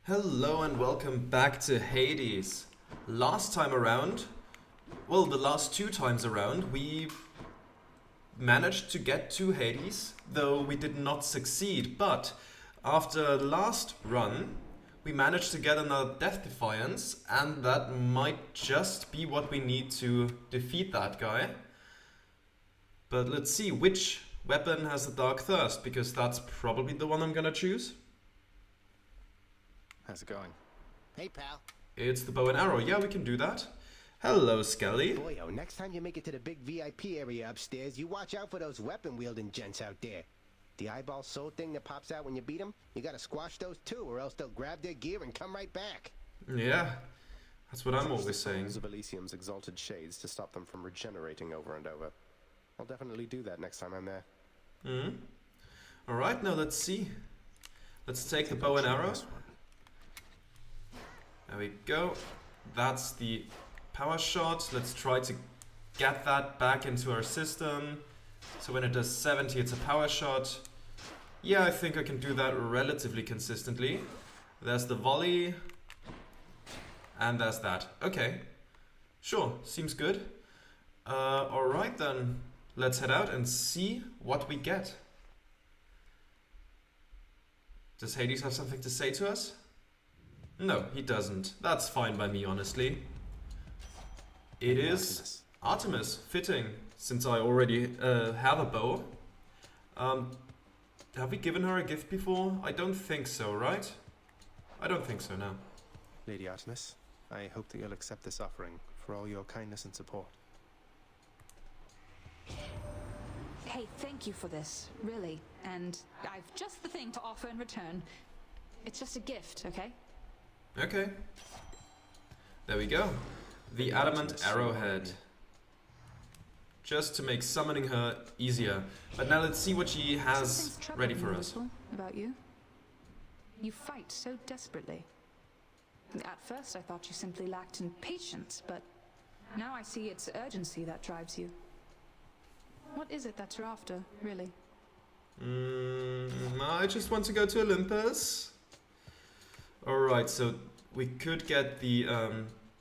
Hello and welcome back to Hades. Last time around, well, the last two times around, we managed to get to Hades, though we did not succeed. But after the last run, we managed to get another Death Defiance, and that might just be what we need to defeat that guy. But let's see, which weapon has the Dark Thirst, because that's probably the one I'm gonna choose. How's it going? Hey, pal. It's the bow and arrow. Yeah, we can do that. Hello, Skelly. Boyo, next time you make it to the big VIP area upstairs, you watch out for those weapon-wielding gents out there. The eyeball soul thing that pops out when you beat them, you gotta squash those too, or else they'll grab their gear and come right back. Yeah, that's what I'm always saying. Use of Elysium's exalted shades to stop them from regenerating over and over. I'll definitely do that next time I'm there. Alright, now let's see. Let's take the bow and arrow. There we go. That's the power shot. Let's try to get that back into our system. So when it does 70, it's a power shot. Yeah, I think I can do that relatively consistently. There's the volley. And there's that. Okay. Sure, seems good. Alright then. Let's head out and see what we get. Does Hades have something to say to us? No, he doesn't. That's fine by me, honestly. It is Artemis, fitting, since I already have a bow. Have we given her a gift before? I don't think so, right? I don't think so, no. Lady Artemis, I hope that you'll accept this offering for all your kindness and support. Hey, thank you for this, really. And I've just the thing to offer in return. It's just a gift, okay? Okay. There we go. The adamant arrowhead. Just to make summoning her easier. But now let's see what she has ready for us. About you. You fight so desperately. At first I thought you simply lacked in patience, but now I see it's urgency that drives you. What is it that you're after, really? I just want to go to Olympus. Alright, so we could get the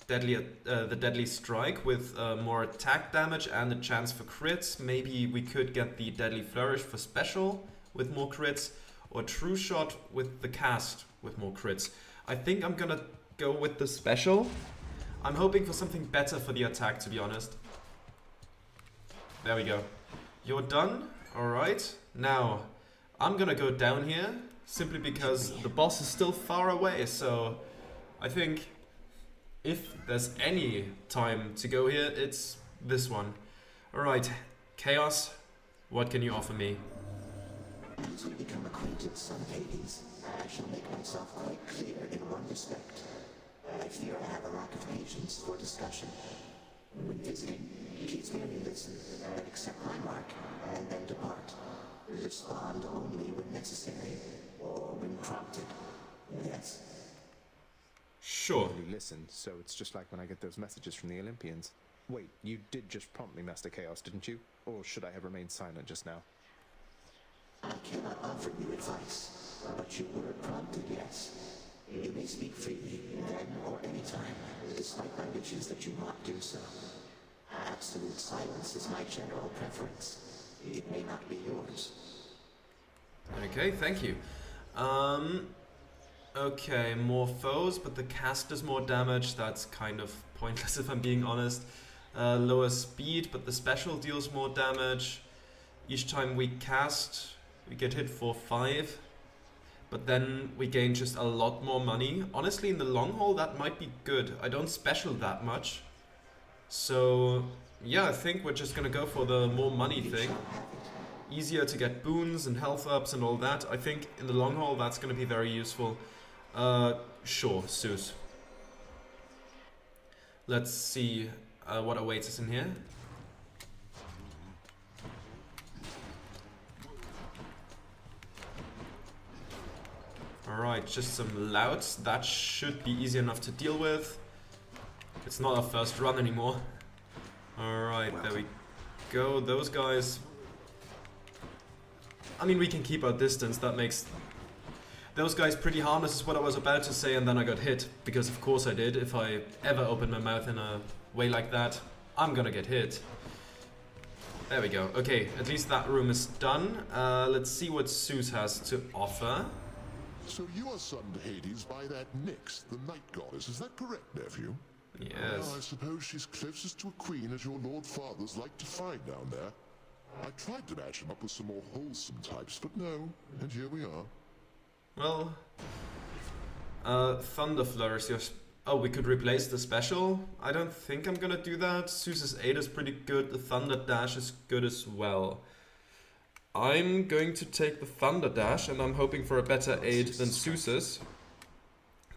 deadly strike with more attack damage and a chance for crits. Maybe we could get the deadly flourish for special with more crits, or true shot with the cast with more crits. I think I'm gonna go with the special. I'm hoping for something better for the attack, to be honest. There we go. You're done? Alright. Now, I'm gonna go down here, simply because the boss is still far away, so I think if there's any time to go here, it's this one. Alright, Chaos, what can you offer me? As we become acquainted, son of Hades, I shall make myself quite clear in one respect. I fear I have a lack of patience for discussion. When visiting, please merely listen, accept my mark, and then depart. Respond only when necessary, or when prompted. Yes. Sure. Only listen, so it's just like when I get those messages from the Olympians. Wait, you did just prompt me, Master Chaos, didn't you? Or should I have remained silent just now? I cannot offer you advice, but you were prompted, yes. You may speak freely, then or any time, despite my wishes that you not do so. Absolute silence is my general preference. It may not be yours. Okay, thank you. Okay, more foes, but the cast does more damage. That's kind of pointless if I'm being honest. Lower speed, but the special deals more damage. Each time we cast, we get hit for 5. But then we gain just a lot more money. Honestly, in the long haul, that might be good. I don't special that much. So, yeah, I think we're just gonna go for the more money thing. Easier to get boons and health ups and all that. I think in the long haul, that's gonna be very useful. Sure, Zeus. Let's see what awaits us in here. Alright, just some louts. That should be easy enough to deal with. It's not our first run anymore. Alright, there we go. Those guys. I mean, we can keep our distance. That those guys pretty harmless is what I was about to say, and then I got hit. Because of course I did. If I ever open my mouth in a way like that, I'm gonna get hit. There we go. Okay, at least that room is done. Let's see what Zeus has to offer. So you are son to Hades by that Nyx, the night goddess, is that correct, nephew? Yes. Well, I suppose she's closest to a queen as your lord fathers like to find down there. I tried to match him up with some more wholesome types, but no, and here we are. Well, Thunder Flourish. Oh, we could replace the special. I don't think I'm gonna do that. Zeus's 8 is pretty good. The Thunder Dash is good as well. I'm going to take the Thunder Dash, and I'm hoping for a better aid than Zeus's.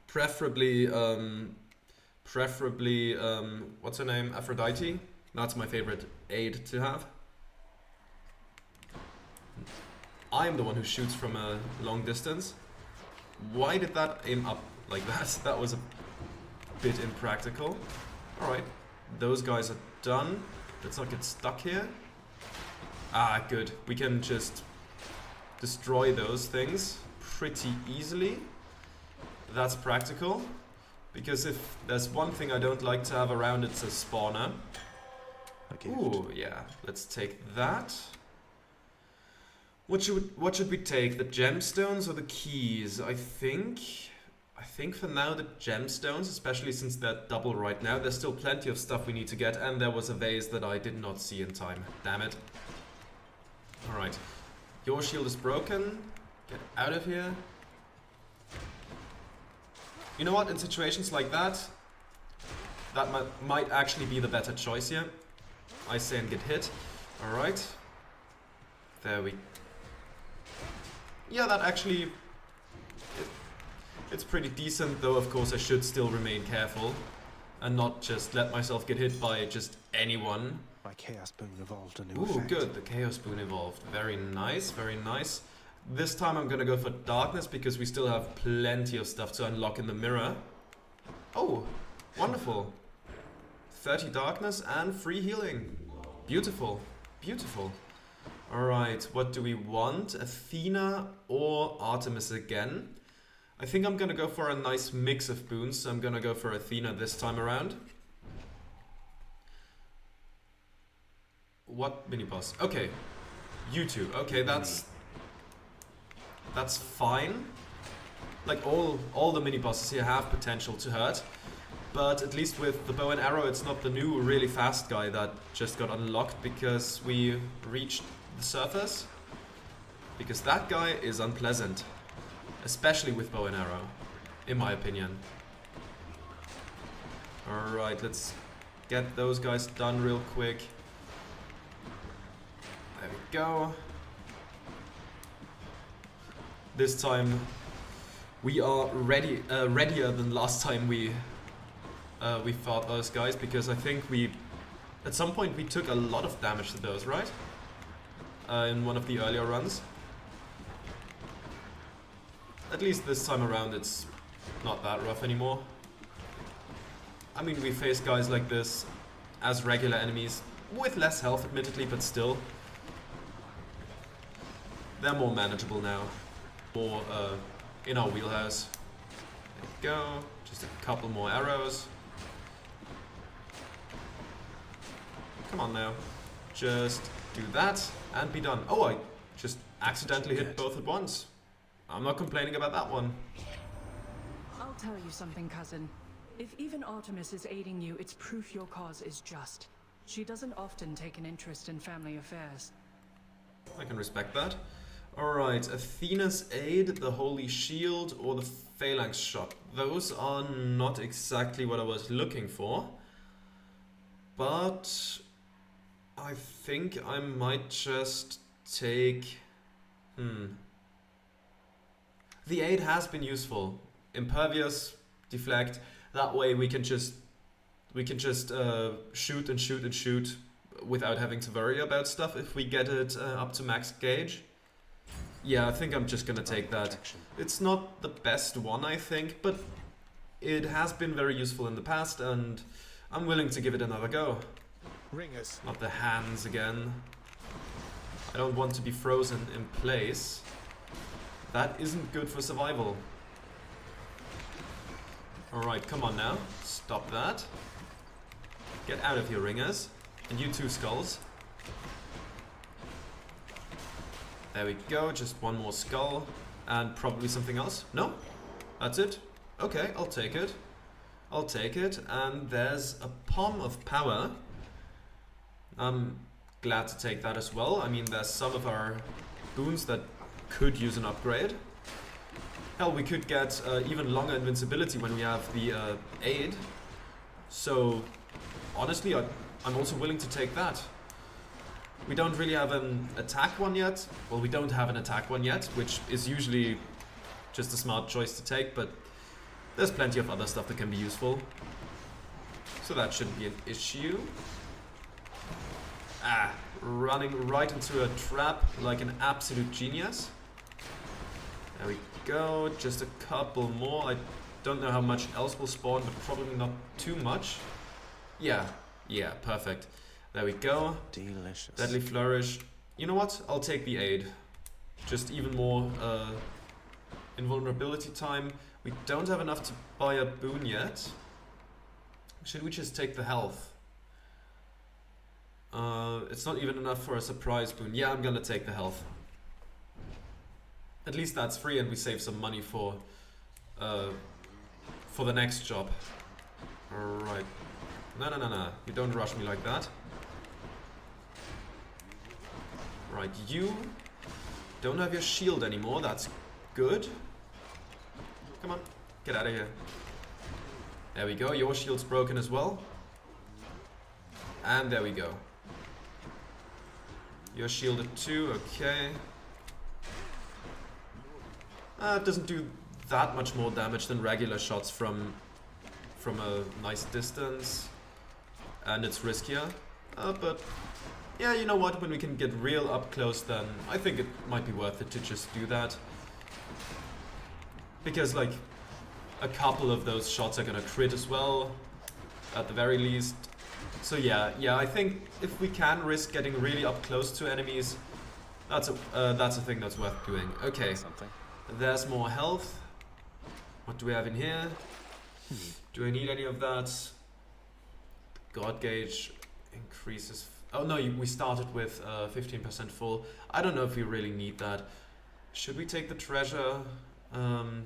Preferably, what's her name? Aphrodite. That's my favorite aid to have. I'm the one who shoots from a long distance. Why did that aim up like that? That was a bit impractical. Alright, those guys are done. Let's not get stuck here. Ah, good. We can just destroy those things pretty easily. That's practical. Because if there's one thing I don't like to have around, it's a spawner. Ooh, yeah. Let's take that. What should we take? The gemstones or the keys? I think for now the gemstones, especially since they're double right now. There's still plenty of stuff we need to get, and there was a vase that I did not see in time. Damn it. Alright. Your shield is broken. Get out of here. You know what? In situations like that, that might actually be the better choice here. I say and get hit. Alright. There we go. Yeah, that actually... It's pretty decent, though of course I should still remain careful. And not just let myself get hit by just anyone. My Chaos Boon evolved a new Ooh, effect. good. The Chaos Boon evolved. Very nice, very nice. This time I'm gonna go for Darkness because we still have plenty of stuff to unlock in the mirror. Oh, wonderful. 30 Darkness and free healing. Beautiful, beautiful. Alright, what do we want? Athena or Artemis again? I think I'm gonna go for a nice mix of boons, so I'm gonna go for Athena this time around. What mini-boss? Okay, you two. Okay, that's fine. Like all the mini-bosses here have potential to hurt. But at least with the bow and arrow, it's not the new really fast guy that just got unlocked because we reached the surface. Because that guy is unpleasant. Especially with bow and arrow, in my opinion. Alright, let's get those guys done real quick. There we go. This time we are readier than last time we fought those guys, because I think at some point we took a lot of damage to those, right? In one of the earlier runs. At least this time around it's not that rough anymore. I mean, we face guys like this as regular enemies, with less health admittedly, but still. They're more manageable now. More in our wheelhouse. There we go. Just a couple more arrows. Come on now. Just do that and be done. Oh, I just accidentally hit both at once. I'm not complaining about that one. I'll tell you something, cousin. If even Artemis is aiding you, it's proof your cause is just. She doesn't often take an interest in family affairs. I can respect that. Alright, Athena's Aid, the Holy Shield, or the Phalanx Shot. Those are not exactly what I was looking for. But I think I might just take... The aid has been useful. Impervious, deflect. That way we can just shoot and shoot and shoot without having to worry about stuff if we get it up to max gauge. Yeah, I think I'm just gonna take that. It's not the best one, I think, but it has been very useful in the past, and I'm willing to give it another go. Ringers. Not the hands again. I don't want to be frozen in place. That isn't good for survival. Alright, come on now. Stop that. Get out of here, ringers. And you too, skulls. There we go, just one more skull. And probably something else. No? That's it? Okay, I'll take it. I'll take it. And there's a Palm of Power. I'm glad to take that as well. I mean, there's some of our boons that could use an upgrade. Hell, we could get even longer invincibility when we have the aid. So, honestly, I'm also willing to take that. We don't really have an attack one yet. Well, we don't have an attack one yet, which is usually just a smart choice to take, but there's plenty of other stuff that can be useful. So that shouldn't be an issue. Ah, running right into a trap like an absolute genius. There we go, just a couple more. I don't know how much else will spawn, but probably not too much. Yeah, perfect. There we go. Delicious. Deadly Flourish. You know what? I'll take the aid. Just even more invulnerability time. We don't have enough to buy a boon yet. Should we just take the health? It's not even enough for a surprise boon. Yeah, I'm gonna take the health. At least that's free and we save some money for the next job. Alright. No. You don't rush me like that. Right, you don't have your shield anymore. That's good. Come on, get out of here. There we go. Your shield's broken as well. And there we go. You're shielded too, okay. It doesn't do that much more damage than regular shots from a nice distance. And it's riskier. But yeah, you know what? When we can get real up close, then I think it might be worth it to just do that. Because, like, a couple of those shots are gonna crit as well, at the very least. So yeah, I think if we can risk getting really up close to enemies, that's a thing that's worth doing. Okay, there's more health. What do we have in here? Do I need any of that? God gauge increases. Oh no, we started with 15% full. I don't know if we really need that. Should we take the treasure? You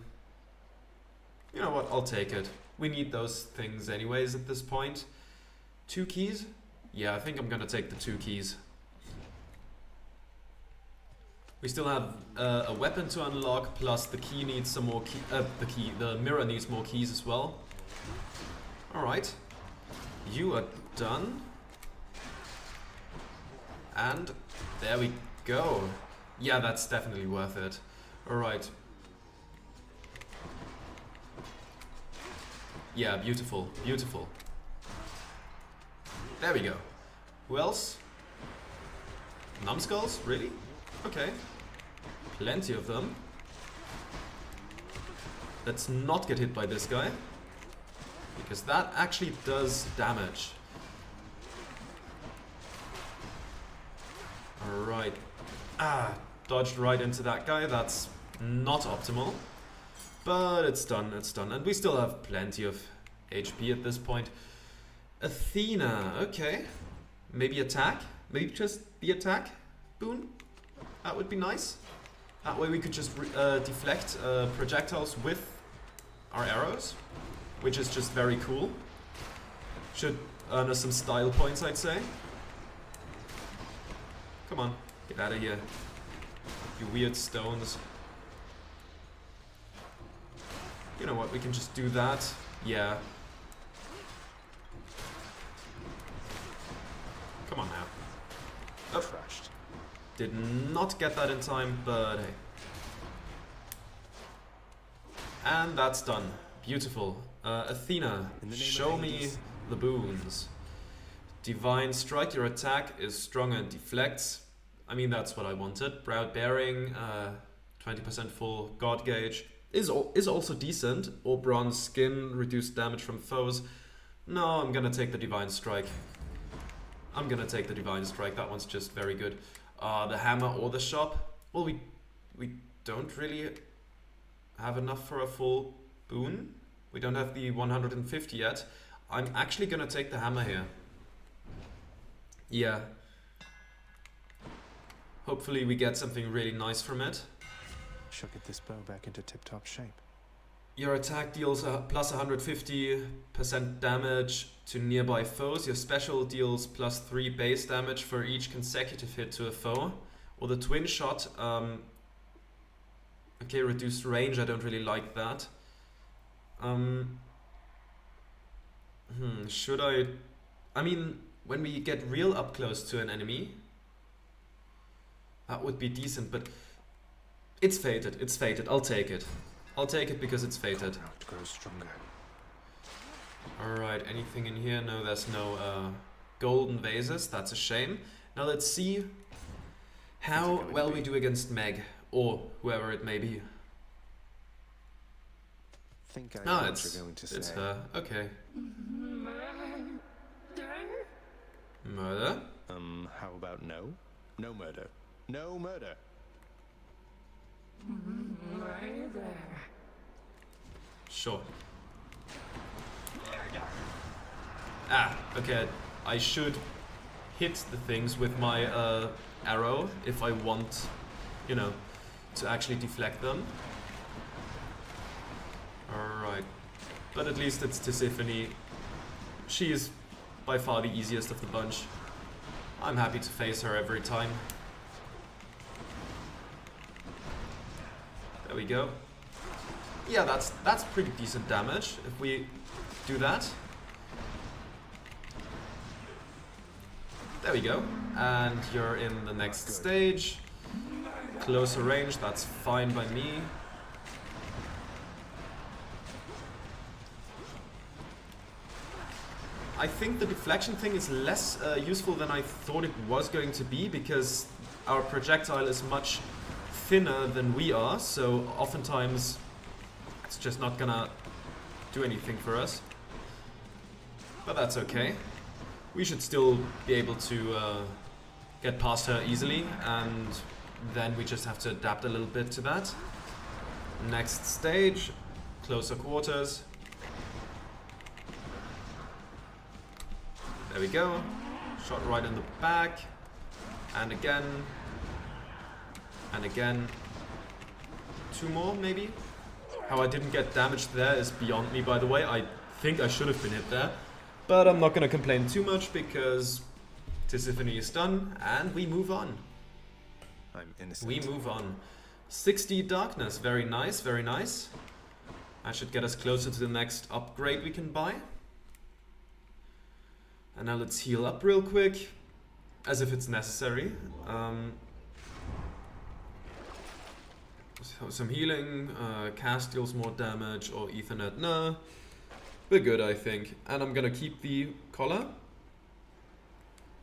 know what, I'll take it. We need those things anyways at this point. 2 keys? Yeah, I think I'm gonna take the 2 keys. We still have a weapon to unlock, plus the key needs some more the mirror needs more keys as well. Alright. You are done. And there we go. Yeah, that's definitely worth it. Alright. Yeah, beautiful, beautiful. There we go. Who else? Numbskulls? Really? Okay. Plenty of them. Let's not get hit by this guy, because that actually does damage. Alright. Dodged right into that guy. That's not optimal. But it's done, it's done. And we still have plenty of HP at this point. Athena, okay. Maybe attack? Maybe just the attack boon? That would be nice. That way we could just deflect projectiles with our arrows, which is just very cool. Should earn us some style points, I'd say. Come on, get out of here. You weird stones. You know what, we can just do that. Yeah. Come on now. Oh. Crashed. Did not get that in time, but hey. And that's done. Beautiful. Athena, show me the boons. Divine Strike, your attack is stronger and deflects. I mean, that's what I wanted. Proud Bearing, 20% full. God Gauge is also decent. Or Bronze Skin, reduced damage from foes. No, I'm gonna take the Divine Strike. I'm gonna take the Divine Strike. That one's just very good. The Hammer or the Shop. Well, we don't really have enough for a full boon. We don't have the 150 yet. I'm actually gonna take the hammer here. Yeah. Hopefully we get something really nice from it. Should get this bow back into tip-top shape. Your attack deals a plus 150% damage to nearby foes. Your special deals plus 3 base damage for each consecutive hit to a foe. Or the twin shot, okay, reduced range, I don't really like that. Should I mean, when we get real up close to an enemy, that would be decent, but it's fated, it's fated. I'll take it. I'll take it because it's fated. It grows stronger. Alright, anything in here? No, there's no golden vases. That's a shame. Now let's see how well we do against Meg, or whoever it may be. Think I know what you're going to say. It's her. Okay. Murder? How about no? No murder. No murder. Sure. Ah, okay. I should hit the things with my arrow if I want, you know, to actually deflect them. Alright. But at least it's Tisiphone. She is by far the easiest of the bunch. I'm happy to face her every time. There we go. Yeah, that's pretty decent damage if we do that. There we go. And you're in the next stage. Closer range, that's fine by me. I think the deflection thing is less useful than I thought it was going to be, because our projectile is much thinner than we are, so oftentimes it's just not gonna do anything for us. But that's okay. We should still be able to get past her easily, and then we just have to adapt a little bit to that. Next stage, closer quarters. There we go. Shot right in the back. And again. And again. 2 more, maybe? How I didn't get damaged there is beyond me, by the way. I think I should have been hit there. But I'm not going to complain too much, because Tisiphone is done, and we move on. I'm innocent. We move on. 60 darkness. Very nice, very nice. That should get us closer to the next upgrade we can buy. And now let's heal up real quick, as if it's necessary. So some healing, cast deals more damage, or Ethernet, no. We're good, I think. And I'm gonna keep the collar.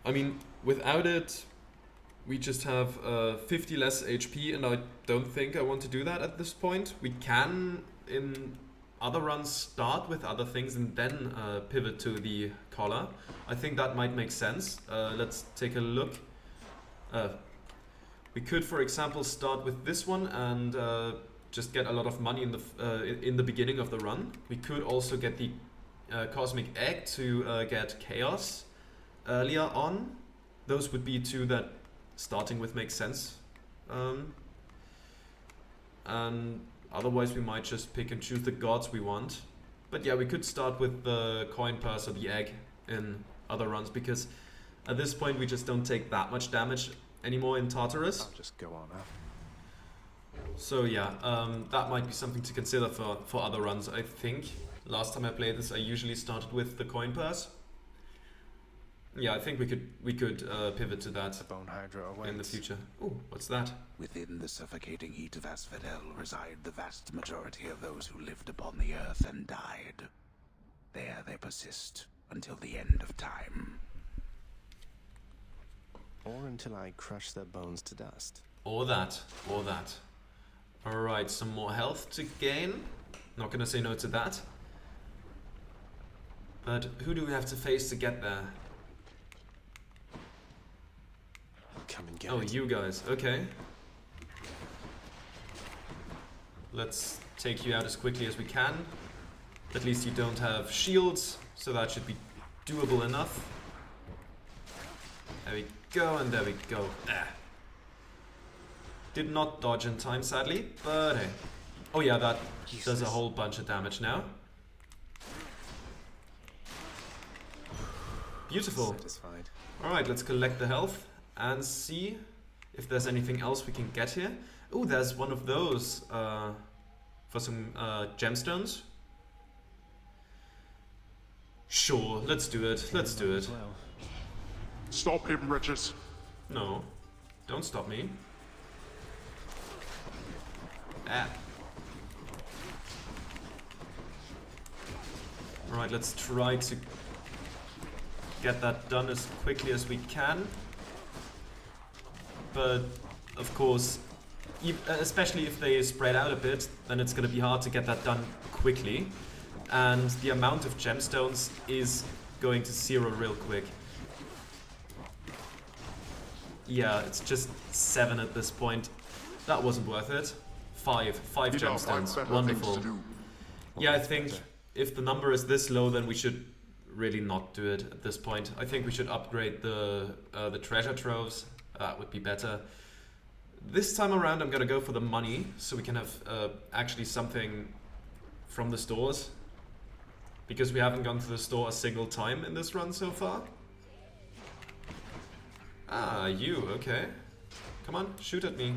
I mean, without it, we just have 50 less HP, and I don't think I want to do that at this point. We can, in other runs, start with other things and then pivot to the collar. I think that might make sense. Let's take a look. We could, for example, start with this one and just get a lot of money in the beginning of the run. We could also get the Cosmic Egg to get Chaos earlier on. Those would be 2 that starting with makes sense. And otherwise we might just pick and choose the gods we want. But yeah, we could start with the coin purse or the egg in other runs, because at this point we just don't take that much damage anymore in Tartarus. I'll just go on up. So yeah, that might be something to consider for other runs, I think. Last time I played this, I usually started with the coin purse. Yeah, I think we could pivot to that The Bone Hydra awaits. in the future. Ooh, what's that? Within the suffocating heat of Asphodel reside the vast majority of those who lived upon the earth and died. There they persist until the end of time. Or until I crush their bones to dust. Or that. Alright, some more health to gain. Not gonna say no to that. But who do we have to face to get there? Come and get Oh, it. you guys. Okay. Let's take you out as quickly as we can. At least you don't have shields, so that should be doable enough. There we go, and there we go. Ah. Did not dodge in time, sadly, but hey. Oh yeah, that does a whole bunch of damage now. Beautiful. Satisfied. Alright, let's collect the health and see if there's anything else we can get here. Oh, there's one of those for some gemstones. Sure, let's do it. Let's do it. Well, Stop him, Regis. No, don't stop me. Ah. Alright, let's try to get that done as quickly as we can. But, of course, especially if they spread out a bit, then it's going to be hard to get that done quickly. And the amount of gemstones is going to zero real quick. Yeah, it's just 7 at this point. That wasn't worth it. 5 You know, I've gemstones. better Wonderful. things to do. Yeah, I think if the number is this low, then we should really not do it at this point. I think we should upgrade the treasure troves. That would be better. This time around, I'm gonna go for the money, so we can have actually something from the stores. Because we haven't gone to the store a single time in this run so far. Ah, you, okay. Come on, shoot at me,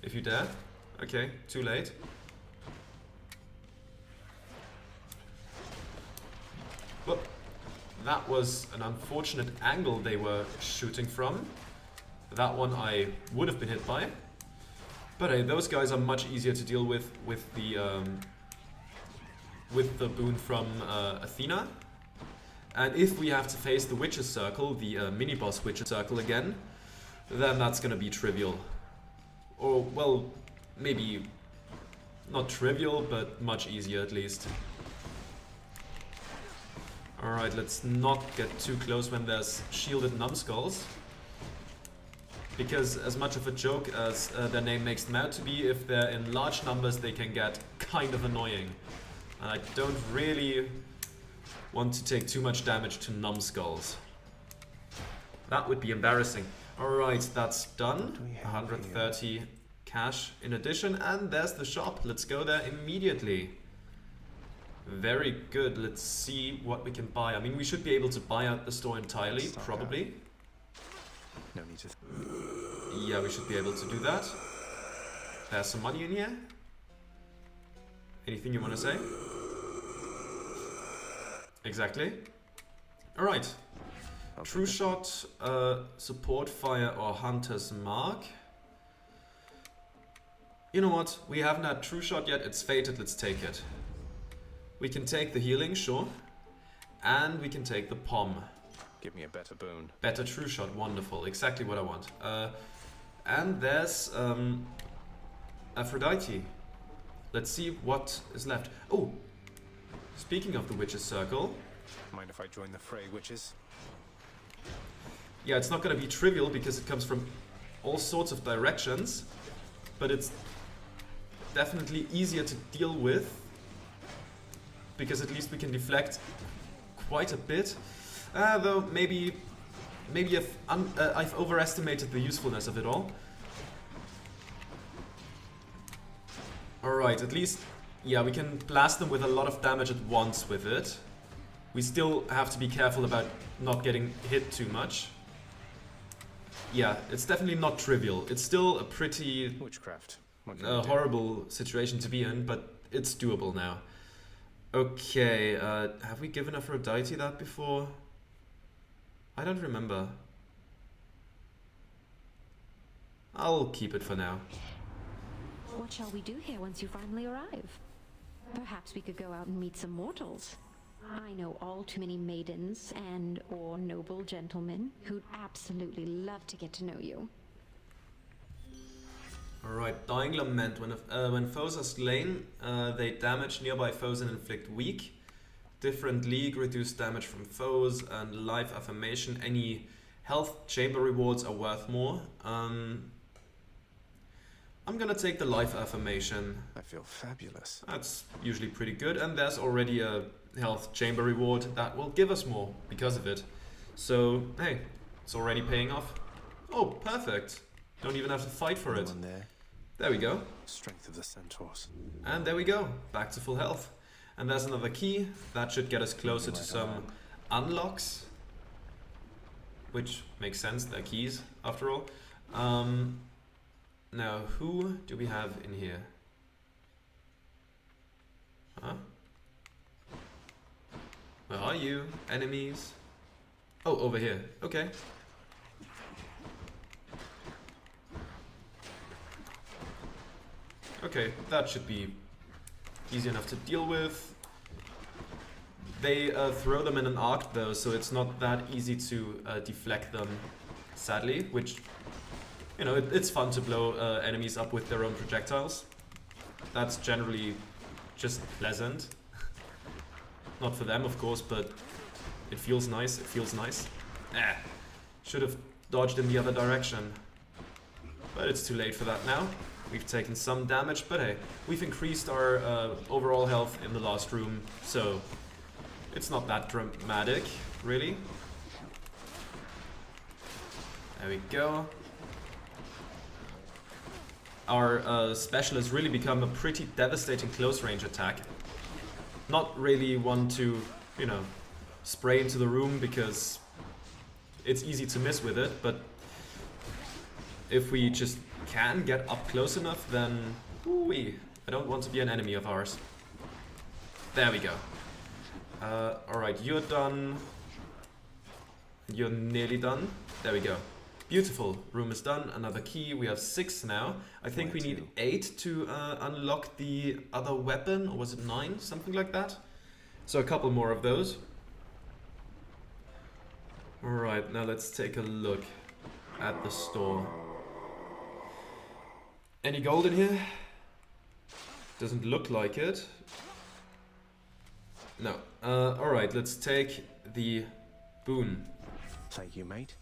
if you dare. Okay, too late. Whoop. That was an unfortunate angle they were shooting from. That one I would have been hit by. But hey, those guys are much easier to deal with the boon from Athena. And if we have to face the Witch's Circle, the mini-boss Witch's Circle again, then that's gonna be trivial. Or, well, maybe not trivial, but much easier at least. Alright, let's not get too close when there's shielded numbskulls. Because as much of a joke as their name makes them out to be, if they're in large numbers they can get kind of annoying. And I don't really want to take too much damage to numbskulls. That would be embarrassing. Alright, that's done. 130 cash in addition, and there's the shop. Let's go there immediately. Very good. Let's see what we can buy. I mean, we should be able to buy out the store entirely, probably. no need to. Yeah, we should be able to do that. There's some money in here. Anything you want to say? Exactly. Alright. True shot, support fire, or hunter's mark. You know what? We haven't had true shot yet. It's fated. Let's take it. We can take the healing, sure. And we can take the pom. Give me a better boon. Better true shot. Wonderful. Exactly what I want. And there's Aphrodite. Let's see what is left. Oh! Speaking of the Witch's Circle. Mind if I join the fray, witches? Yeah, it's not going to be trivial because it comes from all sorts of directions. But it's definitely easier to deal with. Because at least we can deflect quite a bit. Though maybe I've overestimated the usefulness of it all. Alright, at least, yeah, we can blast them with a lot of damage at once with it. We still have to be careful about not getting hit too much. Yeah, it's definitely not trivial. It's still a pretty Witchcraft. What can I do? horrible situation to be in, but it's doable now. Okay, have we given Aphrodite that before? I don't remember. I'll keep it for now. What shall we do here once you finally arrive? Perhaps we could go out and meet some mortals. I know all too many maidens and/or noble gentlemen who'd absolutely love to get to know you. Alright, Dying Lament. When foes are slain, they damage nearby foes and inflict weak. Different league, reduce damage from foes, and life affirmation. Any health chamber rewards are worth more. I'm gonna take the life affirmation. I feel fabulous. That's usually pretty good, and there's already a health chamber reward that will give us more because of it. So, hey, it's already paying off. Oh, perfect. Don't even have to fight for it. There we go. Strength of the centaurs. And there we go. Back to full health. And there's another key. That should get us closer to some unlocks. Which makes sense, they're keys, after all. Now, who do we have in here? Huh? Where are you? Enemies? Oh, over here. Okay. Okay, that should be easy enough to deal with. They throw them in an arc though, so it's not that easy to deflect them, sadly, which, you know, it's fun to blow enemies up with their own projectiles. That's generally just pleasant. Not for them, of course, but it feels nice, it feels nice. Should have dodged in the other direction. But it's too late for that now. We've taken some damage, but hey, we've increased our overall health in the last room, so it's not that dramatic, really. There we go. Our special has really become a pretty devastating close-range attack. Not really one to, you know, spray into the room because it's easy to miss with it, but if we just can get up close enough, then ooh-wee, I don't want to be an enemy of ours. There we go. Alright, you're done. You're nearly done. There we go. Beautiful. Room is done. Another key. We have 6 now. I think we need 8 to unlock the other weapon. Or was it 9? Something like that. So a couple more of those. Alright, now let's take a look at the store. Any gold in here? Doesn't look like it. No. Alright, let's take the boon. Thank you, mate.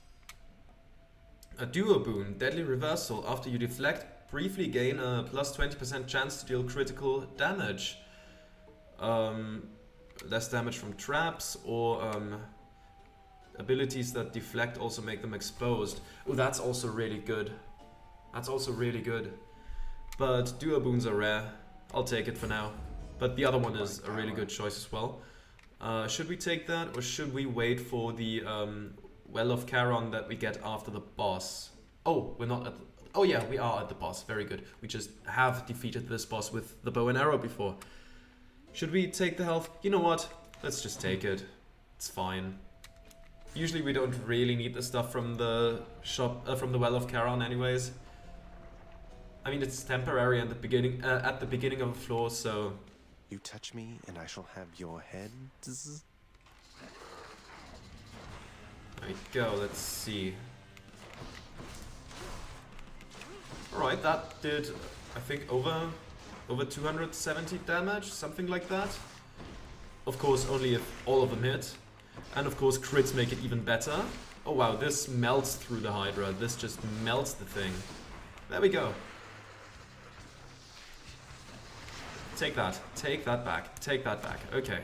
A duo boon, deadly reversal. After you deflect, briefly gain a plus 20% chance to deal critical damage. Less damage from traps, or abilities that deflect also make them exposed. Oh, that's also really good. That's also really good. But duo boons are rare. I'll take it for now. But the other one is a really good choice as well. Should we take that, or should we wait for the Well of Charon that we get after the boss? Oh, we're not at the... Oh yeah, we are at the boss. Very good. We just have defeated this boss with the bow and arrow before. Should we take the health? You know what? Let's just take it. It's fine. Usually we don't really need the stuff from the shop, from the Well of Charon anyways. I mean, it's temporary at the beginning of a floor, so... You touch me and I shall have your head. There we go, let's see. Alright, that did, I think, over 270 damage, something like that. Of course, only if all of them hit. And of course, crits make it even better. Oh wow, this melts through the Hydra. This just melts the thing. There we go. Take that. Take that back. Take that back. Okay.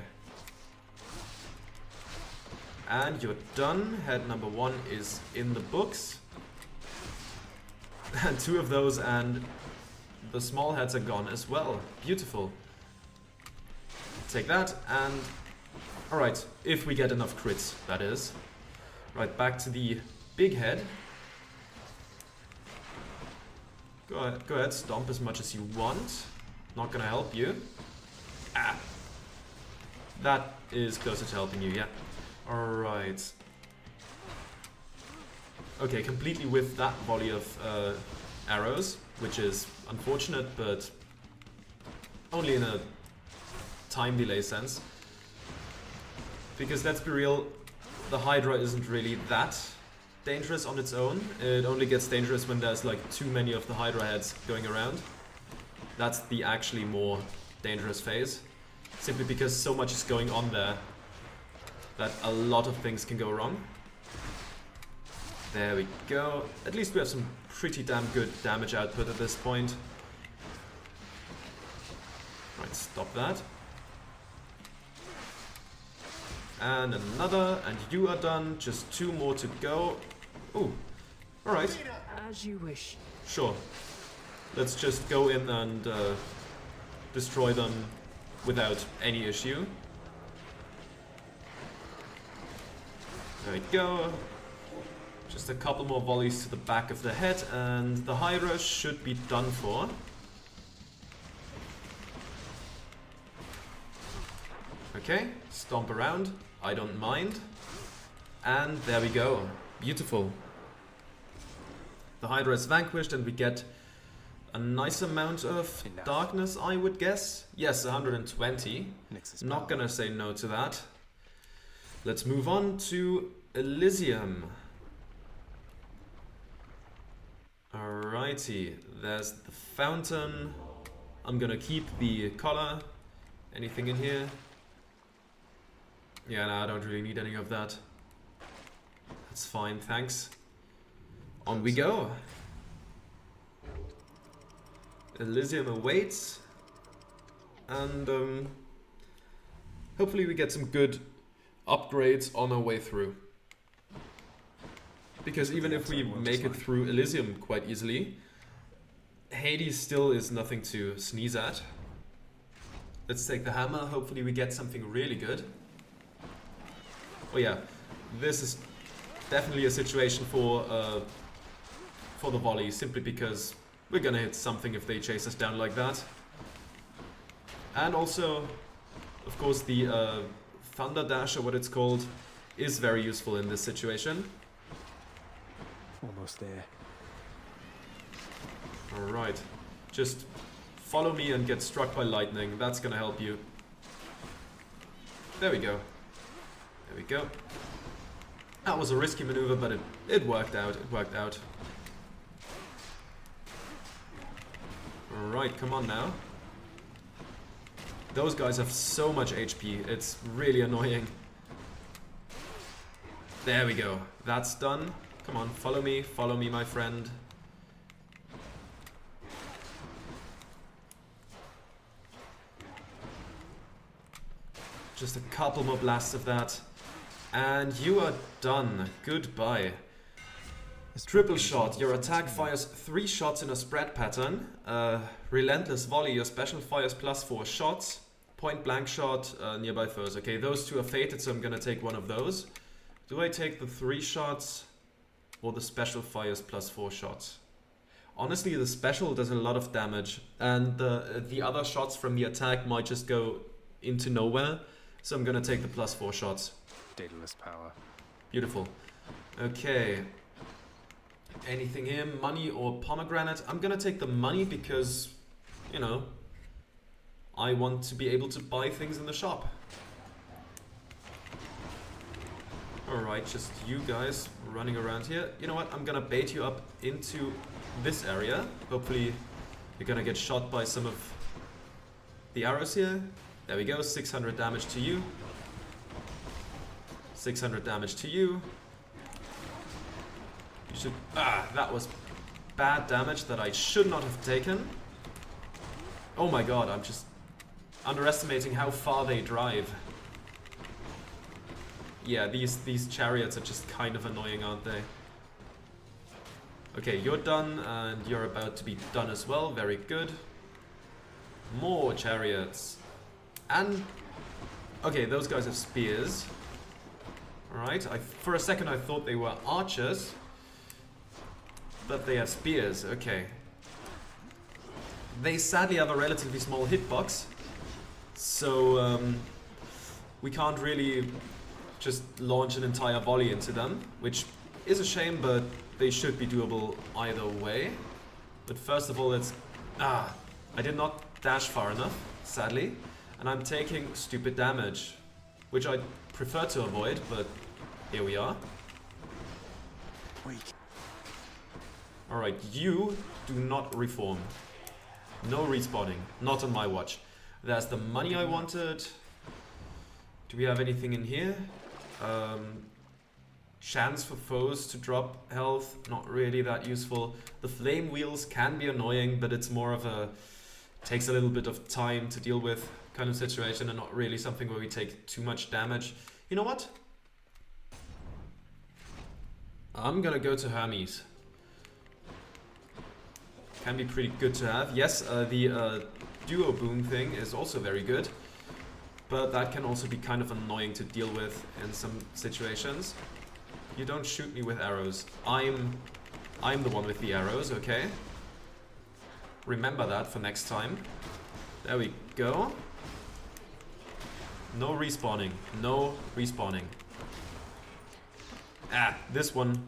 And you're done. Head number 1 is in the books. And 2 of those, and the small heads are gone as well. Beautiful. Take that, and... Alright, if we get enough crits, that is. Right, back to the big head. Go ahead, stomp as much as you want. Not gonna help you. Ah! That is closer to helping you, yeah. Alright. Okay, completely with that volley of arrows, which is unfortunate, but only in a time delay sense. Because let's be real, the Hydra isn't really that dangerous on its own. It only gets dangerous when there's like too many of the Hydra heads going around. That's the actually more dangerous phase. Simply because so much is going on there that a lot of things can go wrong. There we go. At least we have some pretty damn good damage output at this point. Alright, stop that. And another, and you are done. Just 2 more to go. Ooh, alright. As you wish. Sure. Let's just go in and destroy them without any issue. There we go. Just a couple more volleys to the back of the head and the Hydra should be done for. Okay, stomp around. I don't mind. And there we go. Beautiful. The Hydra is vanquished and we get a nice amount of darkness, I would guess. Yes, 120. Not gonna say no to that. Let's move on to Elysium. Alrighty, there's the fountain. I'm gonna keep the collar. Anything in here? Yeah, no, I don't really need any of that. That's fine, thanks. On we go. Elysium awaits. And hopefully we get some good upgrades on our way through. Because even if we make it through Elysium quite easily, Hades still is nothing to sneeze at. Let's take the hammer, hopefully we get something really good. Oh yeah, this is definitely a situation for the volley, simply because we're gonna hit something if they chase us down like that. And also, of course, the Thunder Dash, or what it's called, is very useful in this situation. Almost there. Alright, just follow me and get struck by lightning, that's gonna help you. There we go. There we go. That was a risky maneuver, but it worked out, it worked out. Alright, come on now. Those guys have so much HP, it's really annoying. There we go, that's done. Come on, follow me, my friend. Just a couple more blasts of that. And you are done. Goodbye. Triple shot. Your attack fires 3 shots in a spread pattern. Relentless volley. Your special fires +4 shots. Point blank shot. Nearby foes. Okay, those 2 are fated, so I'm gonna take one of those. Do I take the 3 shots or the special fires +4 shots? Honestly, the special does a lot of damage, and the other shots from the attack might just go into nowhere. So I'm gonna take the +4 shots. Daedalus power. Beautiful. Okay. Anything here? Money or pomegranate? I'm gonna take the money because, you know, I want to be able to buy things in the shop. Alright, just you guys running around here. You know what? I'm gonna bait you up into this area. Hopefully you're gonna get shot by some of the arrows here. There we go, 600 damage to you. 600 damage to you. You should... that was bad damage that I should not have taken. Oh my god, I'm just underestimating how far they drive. Yeah, these chariots are just kind of annoying, aren't they? Okay, you're done, and you're about to be done as well. Very good. More chariots. And... okay, those guys have spears. Alright, for a second I thought they were archers. But they have spears, okay. They sadly have a relatively small hitbox. So, we can't really just launch an entire volley into them. Which is a shame, but they should be doable either way. But first of all, let's... I did not dash far enough, sadly. And I'm taking stupid damage, which I prefer to avoid, but here we are. Wait. Alright, you do not reform. No respawning, not on my watch. There's the money I wanted. Do we have anything in here? Chance for foes to drop health, not really that useful. The flame wheels can be annoying, but it's more of a takes a little bit of time to deal with kind of situation and not really something where we take too much damage. You know what? I'm gonna go to Hermes. Can be pretty good to have. Yes, the duo boom thing is also very good, but that can also be kind of annoying to deal with in some situations. You don't shoot me with arrows. I'm the one with the arrows, okay? Remember that for next time. There we go. No respawning. No respawning. Ah, this one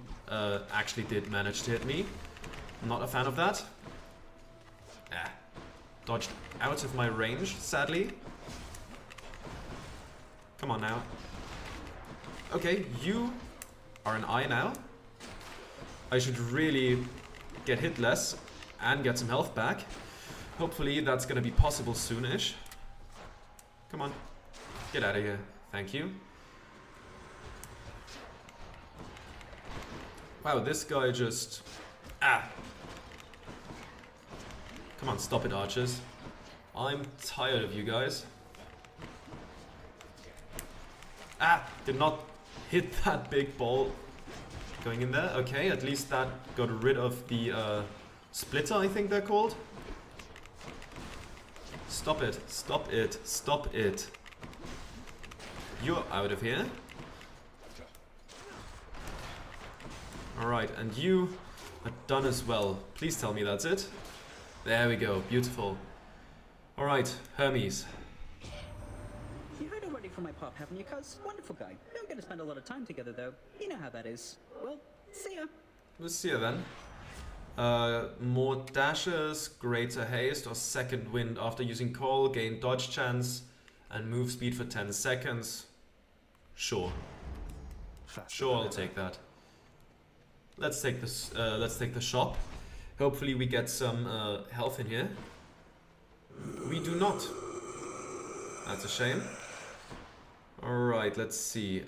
actually did manage to hit me. Not a fan of that. Ah, dodged out of my range, sadly. Come on now. Okay, you are an eye now. I should really get hit less and get some health back. Hopefully that's gonna be possible soonish. Come on, get out of here. Thank you. Wow, this guy just... Ah! Come on, stop it, archers. I'm tired of you guys. Ah! Did not hit that big ball going in there. Okay, at least that got rid of the splitter, I think they're called. Stop it, stop it, stop it. You're out of here. Alright, and you are done as well. Please tell me that's it. There we go, beautiful. Alright, Hermes. You heard already from my pop, haven't you, cuz? Wonderful guy. Don't get to spend a lot of time together, though. You know how that is. Well, see ya. We'll see you then. More dashes, greater haste or second wind after using call, gain dodge chance and move speed for 10 seconds. Sure. Sure, I'll take that. Let's take this. Let's take the shop. Hopefully we get some health in here. We do not. That's a shame. Alright, let's see.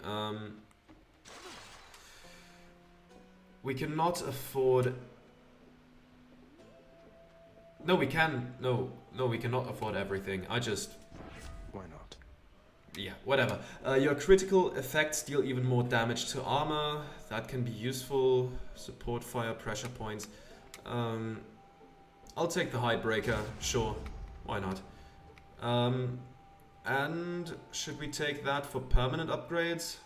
We cannot afford... No, we can. No, we cannot afford everything. I just... Why not? Yeah, whatever. Your critical effects deal even more damage to armor. That can be useful. Support fire, pressure points. I'll take the Hidebreaker. Sure, why not? And should we take that for permanent upgrades?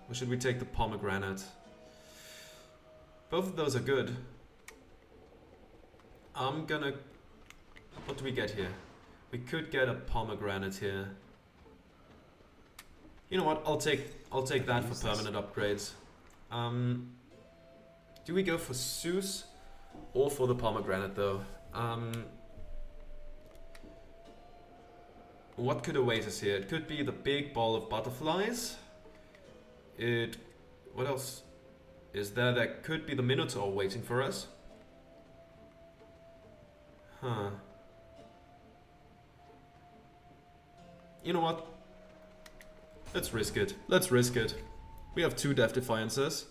Or should we take the pomegranate? Both of those are good. I'm gonna... What do we get here? We could get a pomegranate here. You know what? I'll take that for permanent upgrades. Do we go for Zeus or for the pomegranate though? What could await us here? It could be the big ball of butterflies. What else is there? There could be the Minotaur waiting for us. Huh. You know what? Let's risk it. Let's risk it. We have 2 Death Defiances.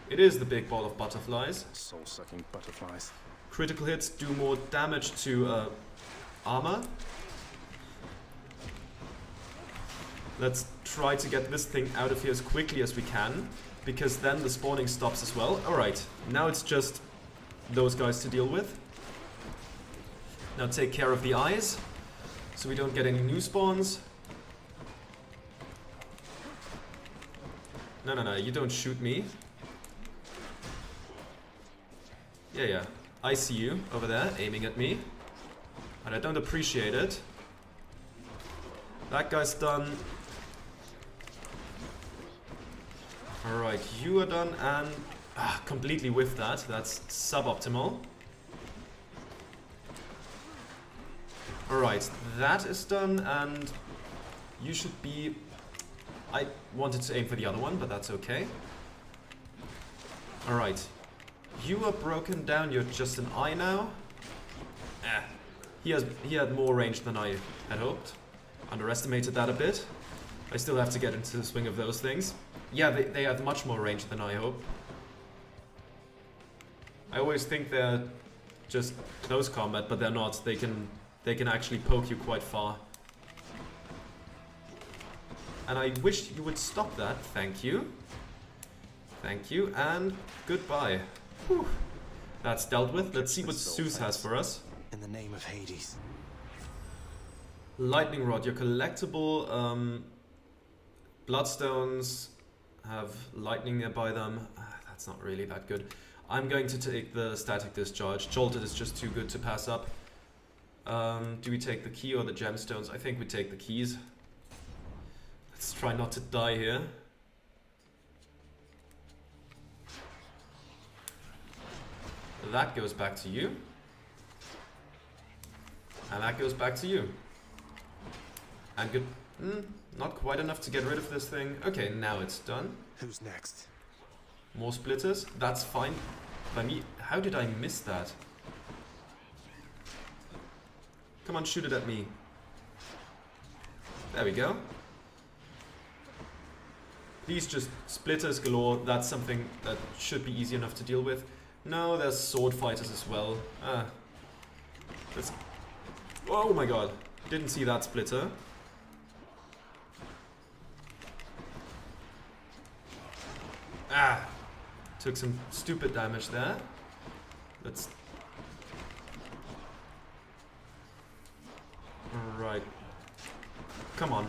It is the big ball of butterflies. Soul-sucking butterflies. Critical hits do more damage to armor. Let's try to get this thing out of here as quickly as we can, because then the spawning stops as well. Alright, now it's just those guys to deal with. Now take care of the eyes, so we don't get any new spawns. No, you don't shoot me. Yeah, I see you over there, aiming at me. But I don't appreciate it. That guy's done. Alright, you are done and... completely whiffed that. That's suboptimal. Alright, that is done and you should be... I wanted to aim for the other one, but that's okay. Alright. You are broken down, you're just an eye now. He had more range than I had hoped. Underestimated that a bit. I still have to get into the swing of those things. Yeah, they have much more range than I hope. I always think they're just close combat, but they're not. They can actually poke you quite far. And I wish you would stop that. Thank you. Thank you, and goodbye. Whew. That's dealt with. Let's see what Zeus has for us. In the name of Hades. Lightning Rod, your collectible bloodstones have lightning nearby them. That's not really that good. I'm going to take the static discharge. Jolted is just too good to pass up. Do we take the key or the gemstones? I think we take the keys. Let's try not to die here. That goes back to you. And that goes back to you. And good. Not quite enough to get rid of this thing. Okay, now it's done. Who's next? More splitters. That's fine. By me. How did I miss that? Come on, shoot it at me. There we go. These just splitters galore. That's something that should be easy enough to deal with. No, there's sword fighters as well. Let's... Oh my god. Didn't see that splitter. Took some stupid damage there. Let's... Alright. Come on.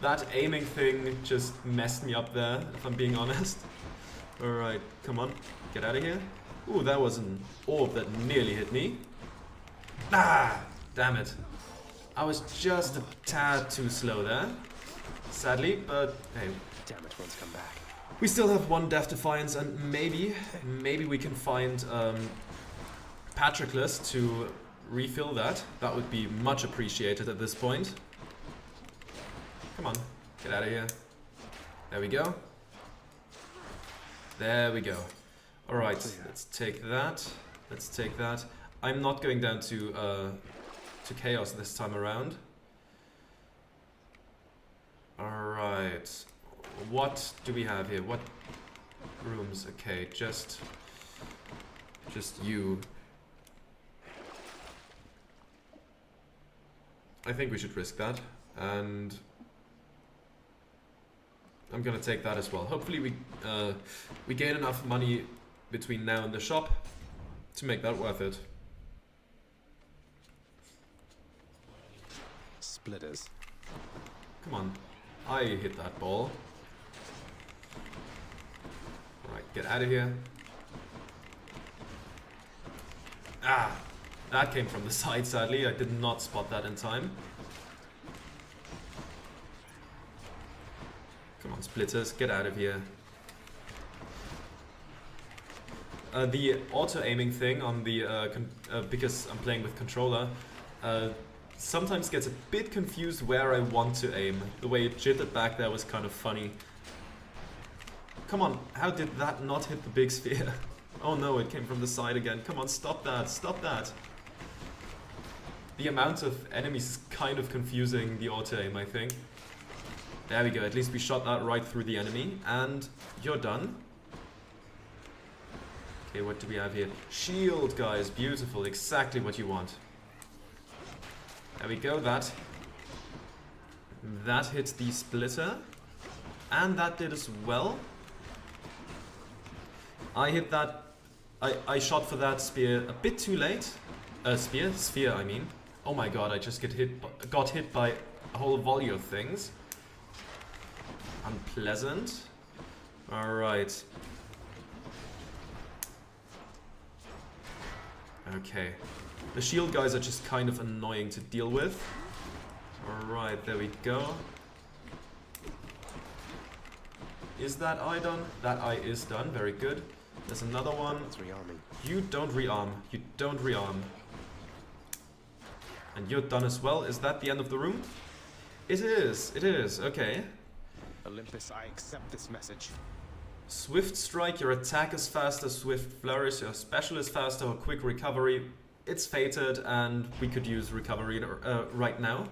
That aiming thing just messed me up there, if I'm being honest. Alright, come on. Get out of here. Ooh, that was an orb that nearly hit me. Damn it. I was just a tad too slow there. Sadly, but hey. Damn it, one's come back. We still have one Death Defiance, and maybe we can find Patroclus to refill that. That would be much appreciated at this point. Come on, get out of here. There we go. There we go. Alright, let's take that. Let's take that. I'm not going down to Chaos this time around. Alright. What do we have here? What rooms? Okay, just you. I think we should risk that, and I'm gonna take that as well. Hopefully we gain enough money between now and the shop to make that worth it. Splitters. Come on, I hit that ball. Alright, get out of here. That came from the side, sadly. I did not spot that in time. Come on, splitters, get out of here. The auto-aiming thing on the, because I'm playing with controller, sometimes gets a bit confused where I want to aim. The way it jittered back there was kind of funny. Come on, how did that not hit the big sphere? Oh no, it came from the side again. Come on, stop that, stop that. The amount of enemies is kind of confusing the auto-aim, I think. There we go, at least we shot that right through the enemy, and you're done. Okay, what do we have here? Shield, guys, beautiful, exactly what you want. There we go, that hit the splitter, and that did as well. I hit that, I shot for that spear a bit too late. Sphere, I mean. Oh my god, I just got hit by a whole volley of things. Unpleasant. Alright. Okay. The shield guys are just kind of annoying to deal with. Alright, there we go. Is that eye done? That eye is done, very good. There's another one. You don't rearm. You don't rearm. And you're done as well. Is that the end of the room? It is. It is. Okay. Olympus, I accept this message. Swift strike, your attack is faster. Swift flourish, your special is faster. Or quick recovery. It's fated, and we could use recovery right now.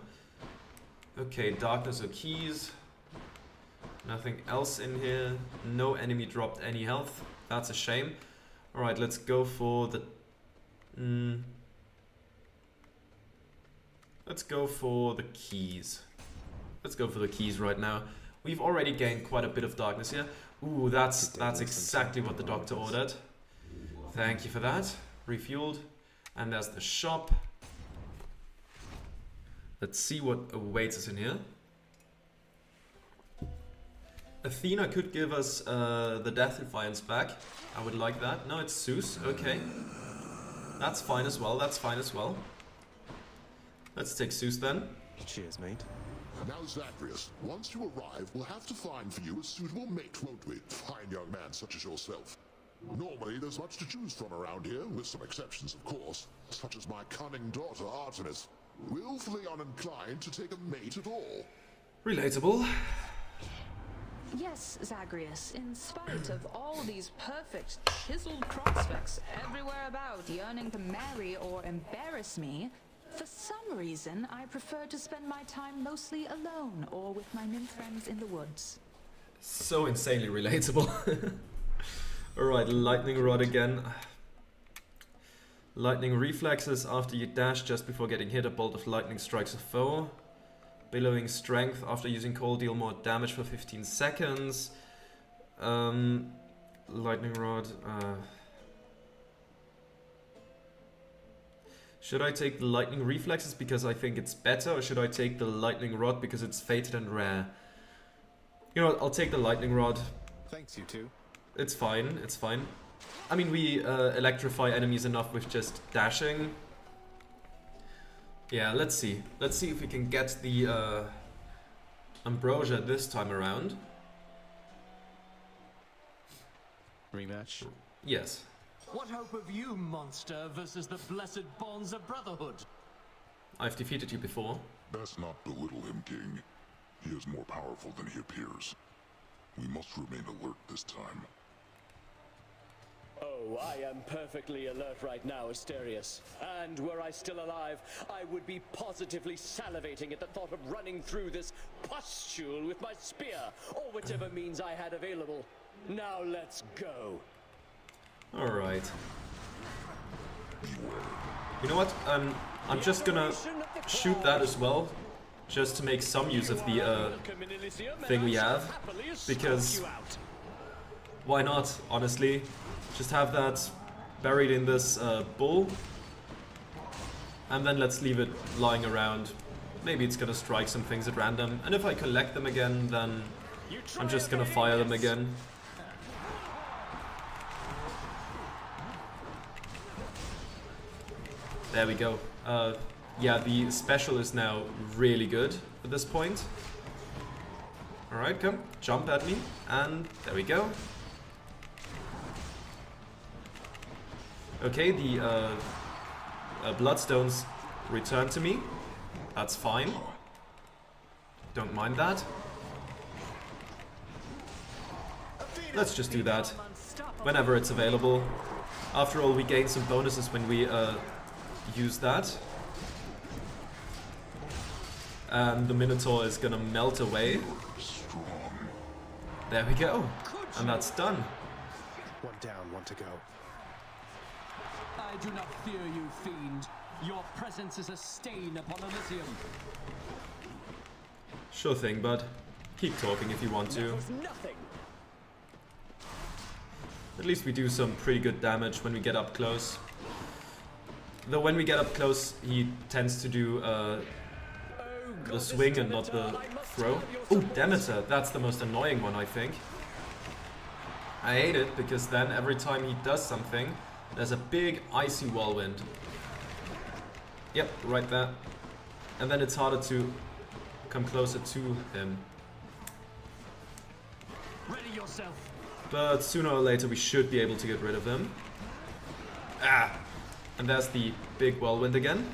Okay, darkness or keys. Nothing else in here. No enemy dropped any health. That's a shame. Alright, let's go for the... Let's go for the keys. Let's go for the keys right now. We've already gained quite a bit of darkness here. Ooh, that's exactly what the doctor ordered. Thank you for that. Refueled. And there's the shop. Let's see what awaits us in here. Athena could give us the Death Defiance back. I would like that. No, it's Zeus. Okay. That's fine as well. That's fine as well. Let's take Zeus then. Cheers, mate. Now, Zagreus, once you arrive, we'll have to find for you a suitable mate, won't we? Fine young man such as yourself. Normally, there's much to choose from around here, with some exceptions, of course, such as my cunning daughter, Artemis, willfully uninclined to take a mate at all. Relatable. Yes, Zagreus, in spite of all these perfect, chiseled prospects everywhere about yearning to marry or embarrass me, for some reason I prefer to spend my time mostly alone or with my nymph friends in the woods. So insanely relatable. Alright, lightning rod again. Lightning reflexes after you dash just before getting hit. A bolt of lightning strikes a foe. Billowing strength after using cold, deal more damage for 15 seconds. Lightning rod. Should I take the lightning reflexes because I think it's better, or should I take the lightning rod because it's fated and rare? You know what, I'll take the lightning rod. Thanks, you two. It's fine, it's fine. I mean, we electrify enemies enough with just dashing. Yeah, let's see. Let's see if we can get the Ambrosia this time around. Rematch? Yes. What hope have you, monster, versus the blessed bonds of brotherhood? I've defeated you before. Best not belittle him, King. He is more powerful than he appears. We must remain alert this time. Oh, I am perfectly alert right now, Asterius. And were I still alive, I would be positively salivating at the thought of running through this pustule with my spear, or whichever means I had available. Now let's go. Alright. You know what? I'm just gonna shoot that as well, just to make some use of the thing we have, because why not, honestly? Just have that buried in this bull, and then let's leave it lying around. Maybe it's gonna strike some things at random, and if I collect them again, then I'm just gonna fire them again. There we go. Yeah, the special is now really good at this point. Alright, come, jump at me, and there we go. Okay, the bloodstones return to me. That's fine. Don't mind that. Let's just do that whenever it's available. After all, we gain some bonuses when we use that. And the Minotaur is gonna melt away. There we go. And that's done. One down, one to go. I do not fear you, fiend. Your presence is a stain upon Elysium. Sure thing, bud. Keep talking if you want to. At least we do some pretty good damage when we get up close. Though when we get up close, he tends to do the swing and not the throw. Oh, Demeter! That's the most annoying one, I think. I hate it, because then every time he does something, there's a big icy whirlwind. Yep, right there. And then it's harder to come closer to him. Ready yourself. But sooner or later we should be able to get rid of him. Ah! And there's the big whirlwind again.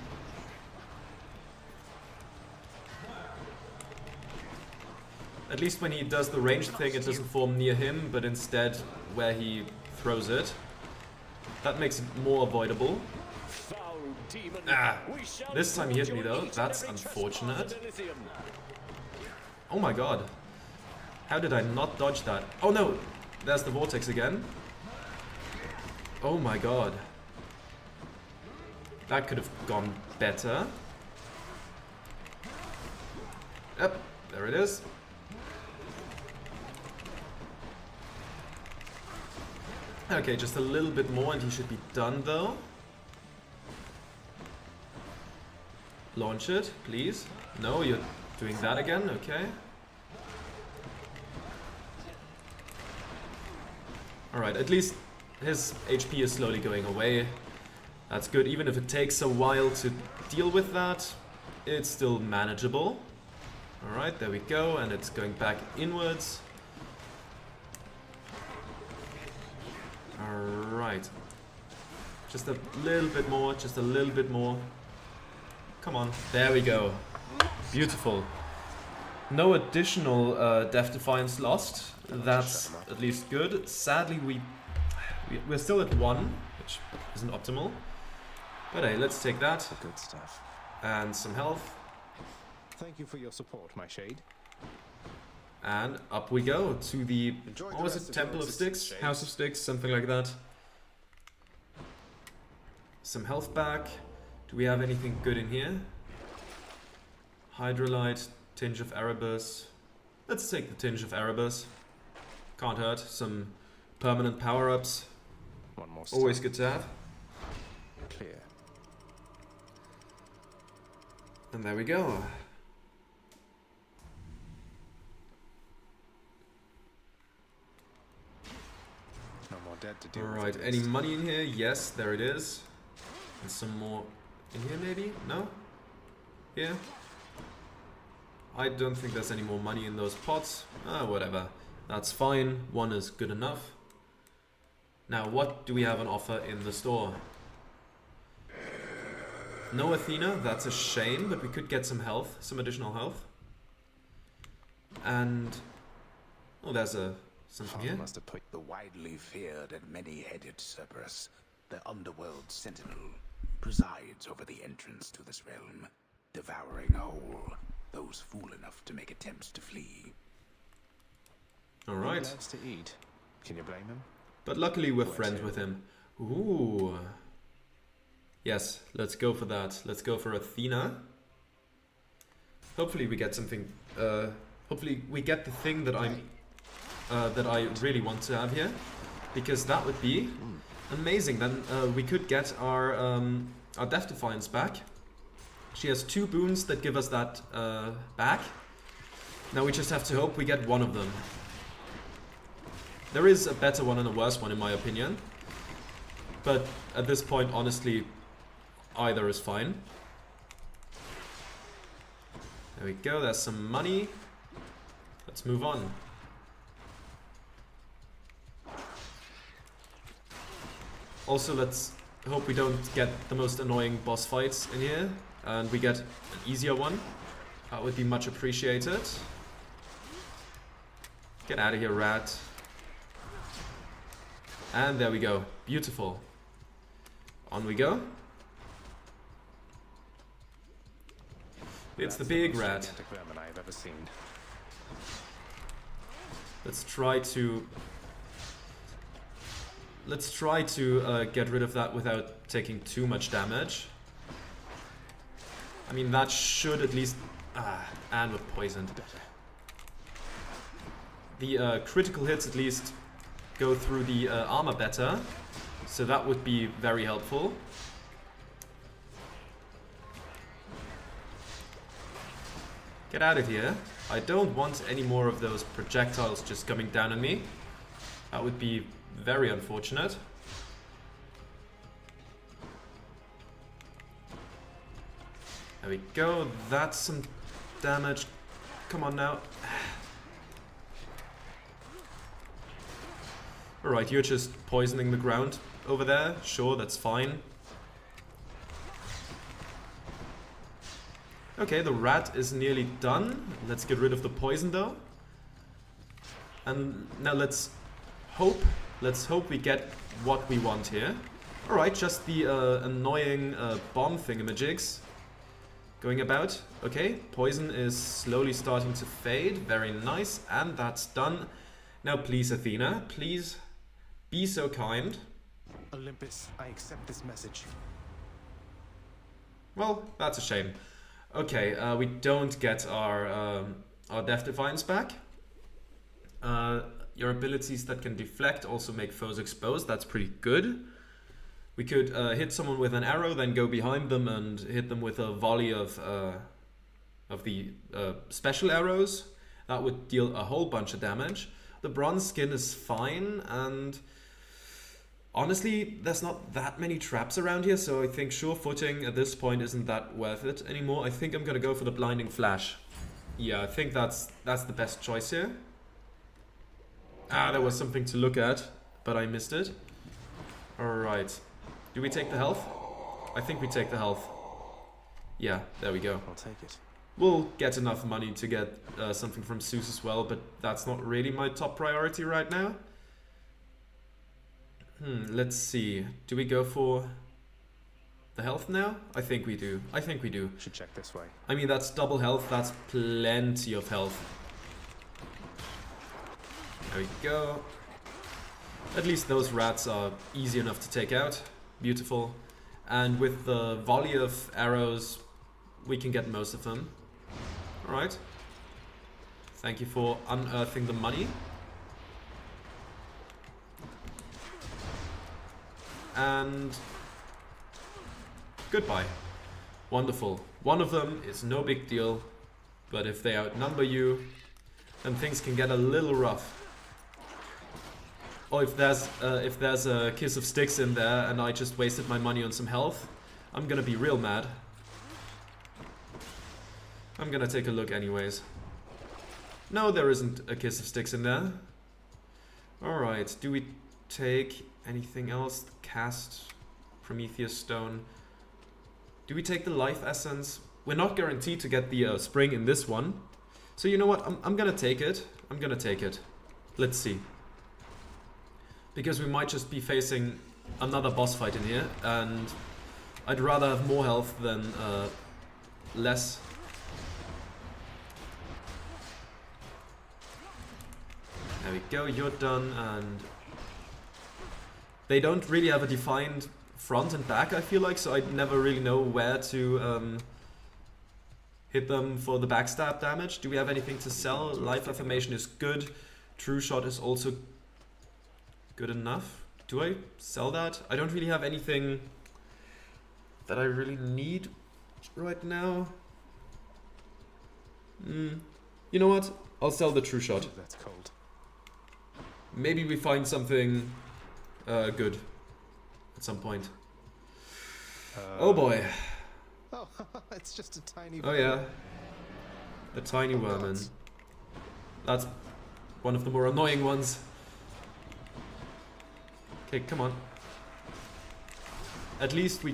At least when he does the ranged thing, it doesn't form near him, but instead where he throws it. That makes it more avoidable. Ah! This time he hit me though, that's unfortunate. Oh my god. How did I not dodge that? Oh no! There's the vortex again. Oh my god. That could have gone better. Yep, there it is. Okay, just a little bit more and he should be done though. Launch it, please. No, you're doing that again, okay. Alright, at least his HP is slowly going away. That's good, even if it takes a while to deal with that, it's still manageable. Alright, there we go, and it's going back inwards. Alright. Just a little bit more, just a little bit more. Come on, there we go. Beautiful. No additional Death Defiance lost. That's at least good. Sadly, we're still at 1, which isn't optimal. But hey, let's take that. Good stuff. And some health. Thank you for your support, my shade. And up we go to the, Enjoy what the was rest it, of your Temple of resistance, Sticks? Shade. House of Sticks, something like that. Some health back. Do we have anything good in here? Hydrolite, Tinge of Erebus. Let's take the Tinge of Erebus. Can't hurt. Some permanent power-ups. One more step. Always good to have. Clear. And there we go. No more dead to deal with. Alright, any money in here? Yes, there it is. And some more in here maybe? No? Here? I don't think there's any more money in those pots. Ah, whatever. That's fine. 1 is good enough. Now, what do we have on offer in the store? No Athena, that's a shame, but we could get some health, some additional health. And... oh, there's something here. Must have put the widely feared and many-headed Cerberus, the underworld sentinel, presides over the entrance to this realm, devouring whole those fool enough to make attempts to flee. Alright. He loves to eat. Can you blame him? But luckily we're friends with him. Ooh. Yes, let's go for that. Let's go for Athena. Hopefully we get something... hopefully we get the thing that I really want to have here. Because that would be amazing. Then we could get our Death Defiance back. She has 2 boons that give us that back. Now we just have to hope we get one of them. There is a better one and a worse one in my opinion. But at this point, honestly, either is fine. There we go, there's some money. Let's move on. Also, let's hope we don't get the most annoying boss fights in here. And we get an easier one. That would be much appreciated. Get out of here, rat. And there we go. Beautiful. On we go. It's the big rat. I've ever seen. Let's try to get rid of that without taking too much damage. I mean, that should at least... and with poisoned. The critical hits at least go through the armor better. So that would be very helpful. Get out of here. I don't want any more of those projectiles just coming down on me. That would be very unfortunate. There we go. That's some damage. Come on now. Alright, you're just poisoning the ground over there. Sure, that's fine. Okay, the rat is nearly done. Let's get rid of the poison though. And now let's hope we get what we want here. Alright, just the annoying bomb thingamajigs going about. Okay, poison is slowly starting to fade. Very nice, and that's done. Now please, Athena, please be so kind. Olympus, I accept this message. Well, that's a shame. Okay, we don't get our Death Defiance back. Your abilities that can deflect also make foes exposed. That's pretty good. We could hit someone with an arrow, then go behind them and hit them with a volley of the special arrows. That would deal a whole bunch of damage. The bronze skin is fine, and honestly, there's not that many traps around here, so I think sure footing at this point isn't that worth it anymore. I think I'm gonna go for the blinding flash. Yeah, I think that's the best choice here. Ah, there was something to look at, but I missed it. Alright. Do we take the health? I think we take the health. Yeah, there we go. I'll take it. We'll get enough money to get something from Zeus as well, but that's not really my top priority right now. Let's see. Do we go for the health now? I think we do. I think we do. Should check this way. I mean, that's double health. That's plenty of health. There we go. At least those rats are easy enough to take out. Beautiful. And with the volley of arrows, we can get most of them. Alright. Thank you for unearthing the money. And goodbye. Wonderful. One of them is no big deal, but if they outnumber you, then things can get a little rough. Or if there's a kiss of sticks in there and I just wasted my money on some health, I'm gonna be real mad. I'm gonna take a look anyways. No, there isn't a kiss of sticks in there. Alright, do we take anything else? Cast Prometheus Stone. Do we take the life essence? We're not guaranteed to get the spring in this one. So you know what? I'm gonna take it. I'm gonna take it. Let's see. Because we might just be facing another boss fight in here, and I'd rather have more health than less. There we go, you're done, and they don't really have a defined front and back, I feel like, so I never really know where to hit them for the backstab damage. Do we have anything to sell? Life Affirmation is good. True Shot is also good enough. Do I sell that? I don't really have anything that I really need right now. You know what? I'll sell the True Shot. That's cold. Maybe we find something good at some point. Oh boy. Oh, it's just a tiny Oh yeah. The tiny vermin. That's one of the more annoying ones. Okay, come on. At least we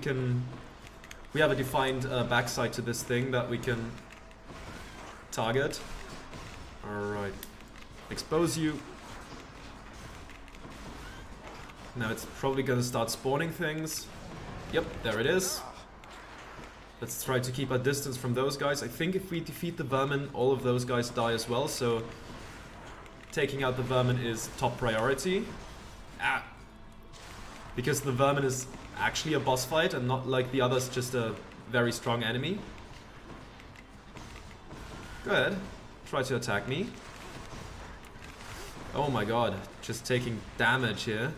have a defined backside to this thing that we can target. Alright. Expose you. Now it's probably gonna start spawning things. Yep, there it is. Let's try to keep our distance from those guys. I think if we defeat the vermin, all of those guys die as well, so taking out the vermin is top priority. Ah! Because the vermin is actually a boss fight and not like the others, just a very strong enemy. Go ahead, try to attack me. Oh my god, just taking damage here.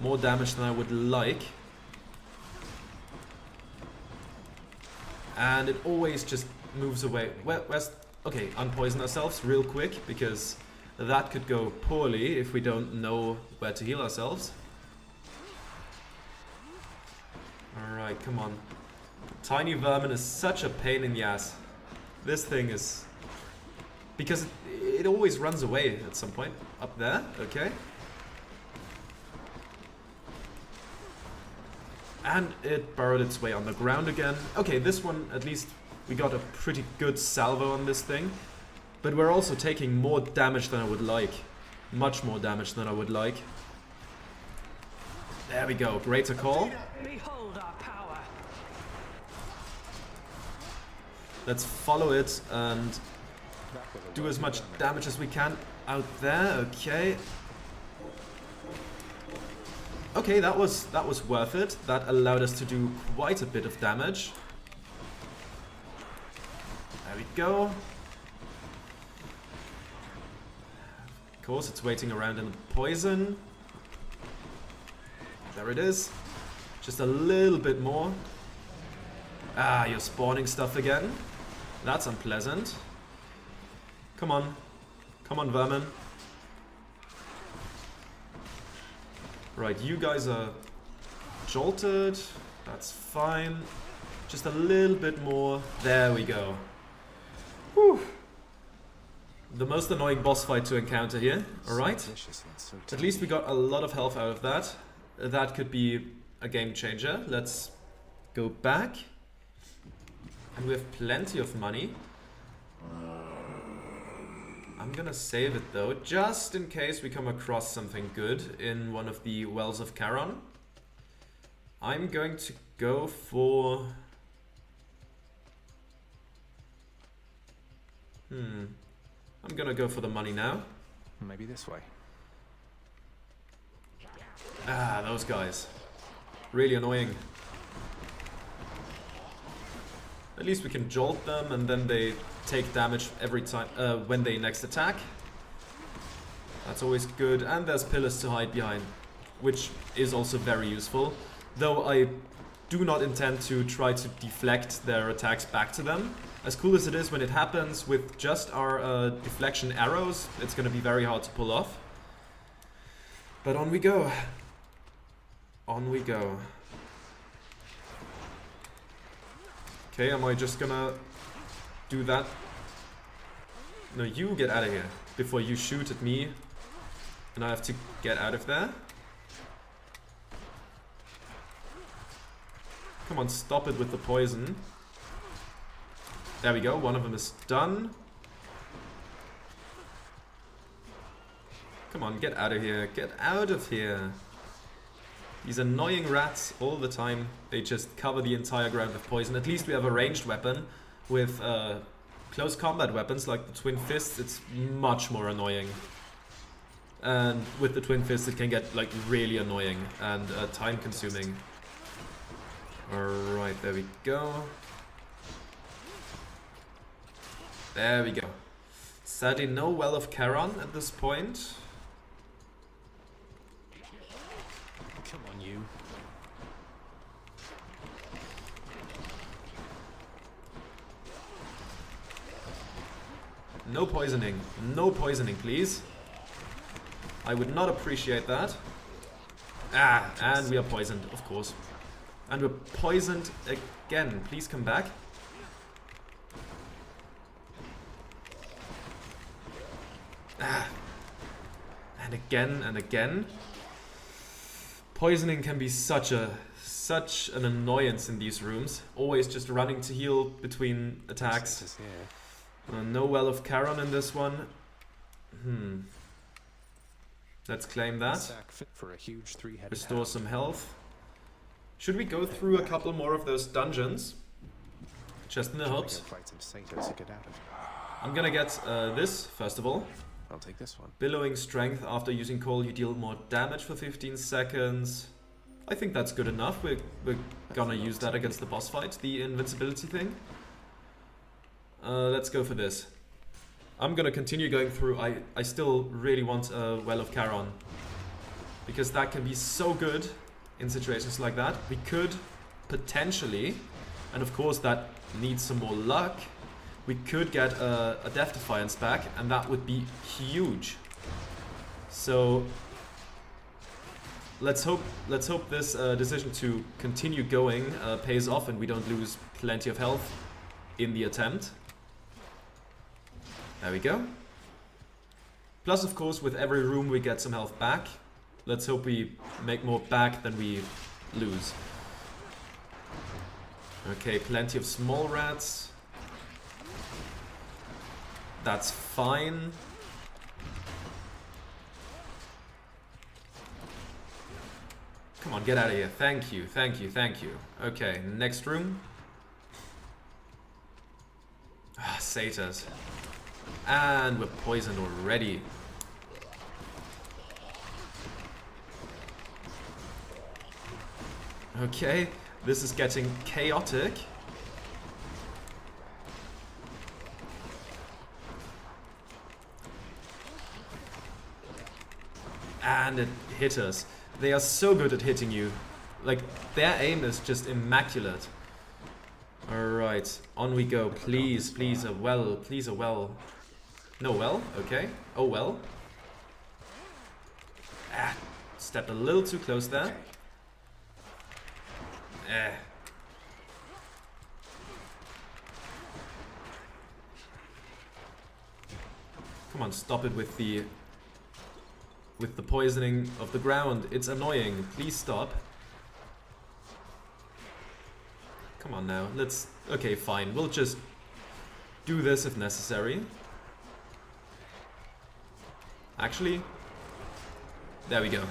More damage than I would like. And it always just moves away. Where's... Okay, unpoison ourselves real quick, because that could go poorly if we don't know where to heal ourselves. Alright, come on. Tiny vermin is such a pain in the ass. This thing is... Because it always runs away at some point. Up there, okay. And it burrowed its way on the ground again. Okay, this one, at least we got a pretty good salvo on this thing. But we're also taking more damage than I would like. Much more damage than I would like. There we go, greater call. Behold our power. Let's follow it and do as much damage as we can out there, okay. Okay, that was worth it. That allowed us to do quite a bit of damage. There we go. Of course, it's waiting around in the poison. There it is. Just a little bit more. Ah, you're spawning stuff again. That's unpleasant. Come on. Come on, vermin. Right, you guys are jolted. That's fine. Just a little bit more. There we go. Whew. The most annoying boss fight to encounter here. Alright. At least we got a lot of health out of that. That could be a game changer. Let's go back. And we have plenty of money. I'm gonna save it though, just in case we come across something good in one of the Wells of Charon. I'm going to go for... I'm gonna go for the money now. Maybe this way. Ah, those guys. Really annoying. At least we can jolt them and then they take damage every time when they next attack. That's always good. And there's pillars to hide behind, which is also very useful. Though I do not intend to try to deflect their attacks back to them. As cool as it is when it happens with just our deflection arrows, it's going to be very hard to pull off. But on we go. On we go. Okay, am I just gonna do that? No, you get out of here before you shoot at me and I have to get out of there. Come on, stop it with the poison. There we go, one of them is done. Come on, get out of here, get out of here. These annoying rats all the time, they just cover the entire ground with poison. At least we have a ranged weapon. With close combat weapons like the Twin Fists, it's much more annoying. And with the Twin Fists it can get like really annoying and time consuming. Alright, there we go. There we go. Sadly no Well of Charon at this point. Come on, you. No poisoning. No poisoning, please. I would not appreciate that. Ah, and we are poisoned, of course. And we're poisoned again. Please come back. Ah. And again and again. Poisoning can be such an annoyance in these rooms. Always just running to heal between attacks. No Well of Charon in this one. Let's claim that. Restore some health. Should we go through a couple more of those dungeons? Just in the hopes. I'm gonna get this, first of all. I'll take this one. Billowing strength. After using coal, you deal more damage for 15 seconds. I think that's good enough. We're gonna use that against the boss fight, the invincibility thing. Let's go for this. I'm gonna continue going through. I still really want a Well of Charon, because that can be so good in situations like that. We could potentially, and of course that needs some more luck, we could get a Death Defiance back, and that would be huge. So let's hope this decision to continue going pays off and we don't lose plenty of health in the attempt. There we go. Plus, of course, with every room we get some health back. Let's hope we make more back than we lose. Okay, plenty of small rats. That's fine. Come on, get out of here. Thank you, thank you, thank you. Okay, next room. Ah, satyrs. And we're poisoned already. Okay, this is getting chaotic. And it hit us. They are so good at hitting you. Like, their aim is just immaculate. Alright, on we go. Please, please, a well. Please, a well. No well? Okay. Oh well. Ah, stepped a little too close there. Come on, stop it with the poisoning of the ground. It's annoying. Please stop. Come on now. Let's... Okay, fine. We'll just do this if necessary. Actually, there we go.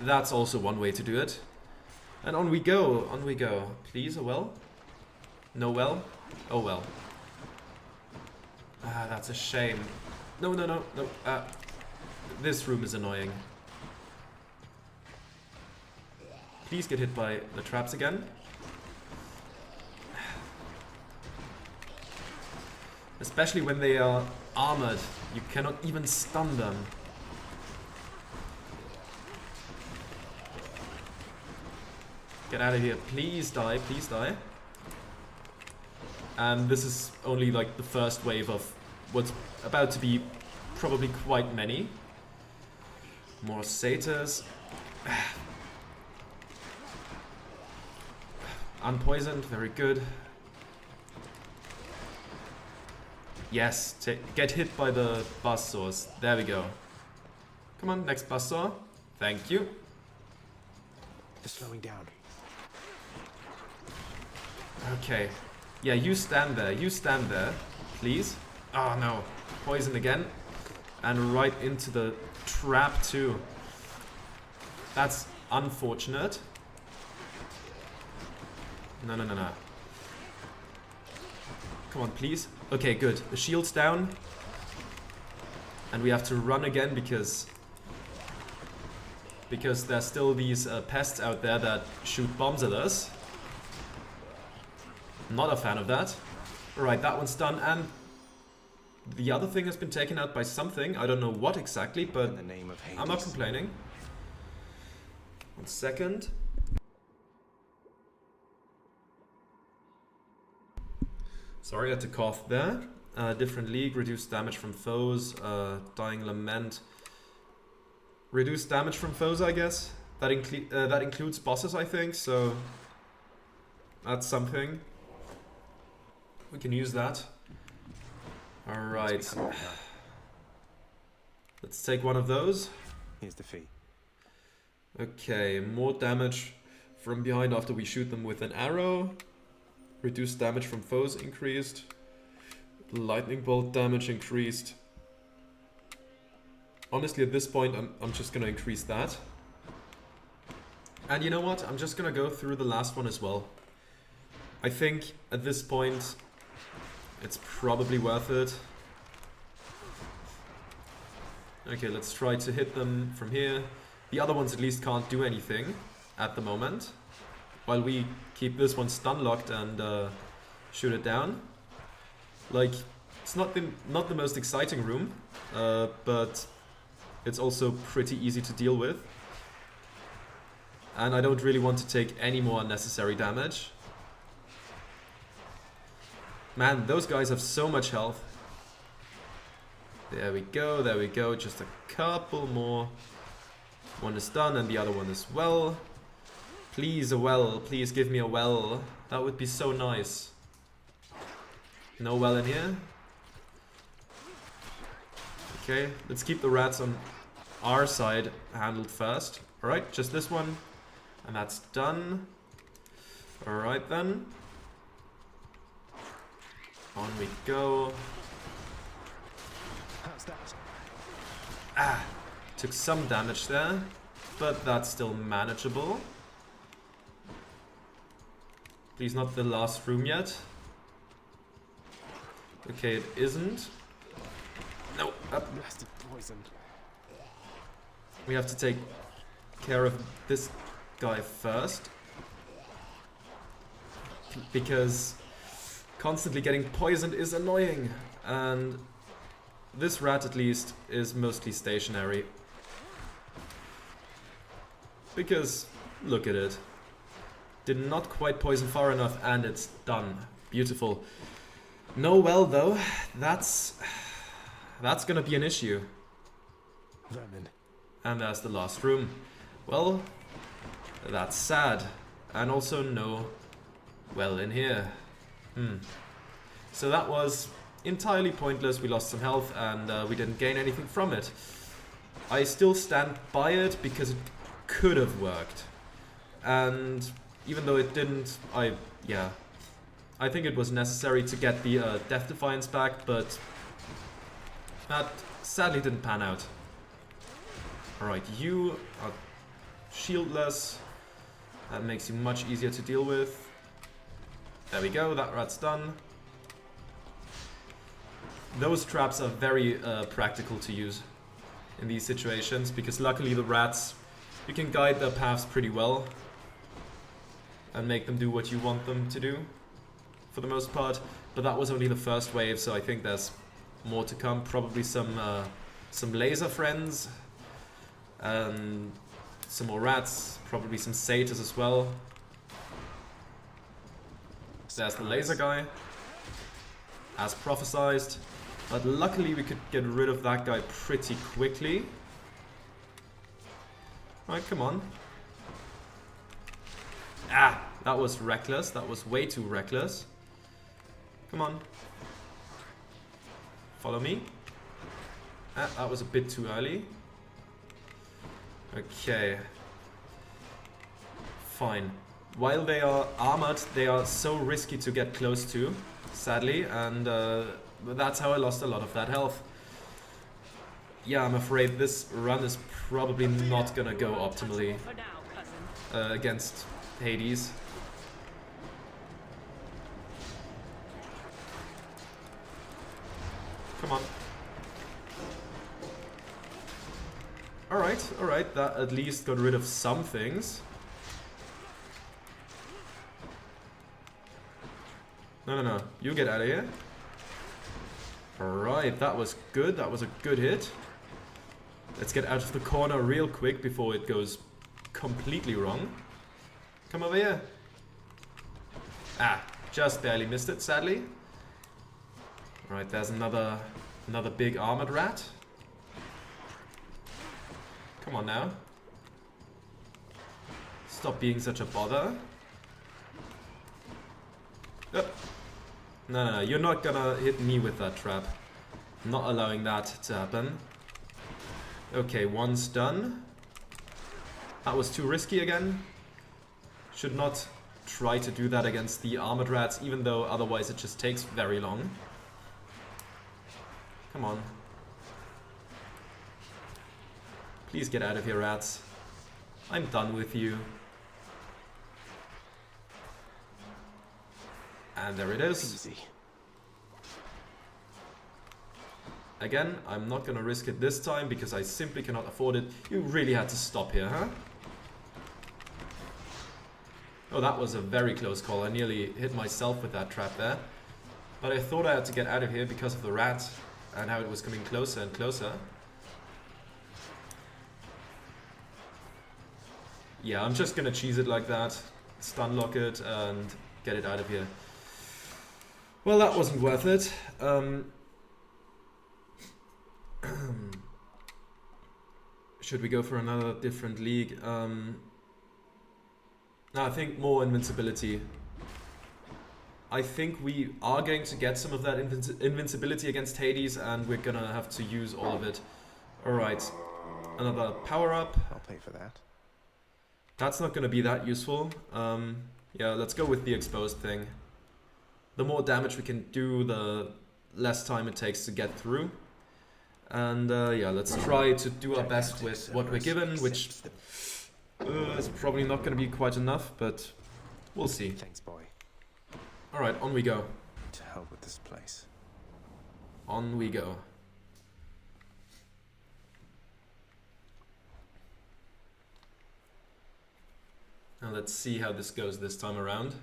That's also one way to do it. And on we go. On we go. Please, a well? No well? Oh well. Ah, that's a shame. No, no, no, no. This room is annoying. Please get hit by the traps again. Especially when they are armored. You cannot even stun them. Get out of here. Please die. Please die. And this is only like the first wave of what's about to be probably quite many. More satyrs. Unpoisoned. Very good. Yes, get hit by the buzzsaws. There we go. Come on, next buzzsaw. Thank you. They're slowing down. Okay. Yeah, you stand there. You stand there, please. Oh no. Poison again. And right into the trap too. That's unfortunate. No, no, no, no. Come on, please. Okay, good. The shield's down. And we have to run again because there's still these pests out there that shoot bombs at us. Not a fan of that. Alright, that one's done. And the other thing has been taken out by something. I don't know what exactly, but I'm not complaining. 1 second. Sorry, I had to cough there. Different league, reduced damage from foes, Dying Lament. Reduced damage from foes, I guess. That includes bosses, I think, so that's something. We can use that. Alright. Let's take one of those. Here's the fee. Okay, more damage from behind after we shoot them with an arrow. Reduced damage from foes increased. Lightning bolt damage increased. Honestly, at this point, I'm just gonna increase that. And you know what? I'm just gonna go through the last one as well. I think at this point, it's probably worth it. Okay, let's try to hit them from here. The other ones at least can't do anything at the moment. While we keep this one stun locked and shoot it down. Like, it's not the most exciting room, but it's also pretty easy to deal with. And I don't really want to take any more unnecessary damage. Man, those guys have so much health. There we go, just a couple more. One is done and the other one as well. Please, a well, please give me a well. That would be so nice. No well in here. Okay, let's keep the rats on our side handled first. Alright, just this one. And that's done. Alright then. On we go. Ah, took some damage there, but that's still manageable. Please not the last room yet. Okay, it isn't. No, up. We have to take care of this guy first. because constantly getting poisoned is annoying, and this rat at least is mostly stationary. Because, look at it. Did not quite poison far enough and it's done. Beautiful. No well though, that's gonna be an issue. Vermin. And there's the last room. Well, that's sad. And also no well in here. So that was entirely pointless. We lost some health and we didn't gain anything from it. I still stand by it because it could have worked. And even though it didn't, I think it was necessary to get the Death Defiance back, but that sadly didn't pan out. Alright, you are shieldless. That makes you much easier to deal with. There we go, that rat's done. Those traps are very practical to use in these situations, because luckily the rats, you can guide their paths pretty well and make them do what you want them to do for the most part. But that was only the first wave, so I think there's more to come. Probably some laser friends and some more rats, probably some satyrs as well. There's the laser guy, as prophesized. But luckily we could get rid of that guy pretty quickly. Alright, come on. Ah, that was reckless. That was way too reckless. Come on. Follow me. Ah, that was a bit too early. Okay. Fine. While they are armored, they are so risky to get close to, sadly, and that's how I lost a lot of that health. Yeah, I'm afraid this run is probably not gonna go optimally against Hades. Come on. Alright, that at least got rid of some things. No, you get out of here. Alright, that was good, that was a good hit. Let's get out of the corner real quick before it goes completely wrong. Come over here. Ah, just barely missed it, sadly. Alright, there's another big armored rat. Come on now. Stop being such a bother. Oh. No, you're not gonna hit me with that trap. I'm not allowing that to happen. Okay, one's done. That was too risky again. Should not try to do that against the armored rats, even though otherwise it just takes very long. Come on. Please get out of here, rats. I'm done with you. And there it is. Easy. Again, I'm not gonna risk it this time because I simply cannot afford it. You really had to stop here, huh? Oh, that was a very close call. I nearly hit myself with that trap there. But I thought I had to get out of here because of the rat and how it was coming closer and closer. Yeah, I'm just gonna cheese it like that. Stun lock it and get it out of here. Well, that wasn't worth it. Should we go for another different league? No, I think more invincibility. I think we are going to get some of that invincibility against Hades, and we're gonna have to use all of it. Alright, another power up. I'll pay for that. That's not gonna be that useful. Yeah, let's go with the exposed thing. The more damage we can do, the less time it takes to get through. And yeah, let's try to do our best with what we're given, which is probably not going to be quite enough, but we'll see. Thanks, boy. Alright, on we go. To hell with this place. On we go. Now let's see how this goes this time around.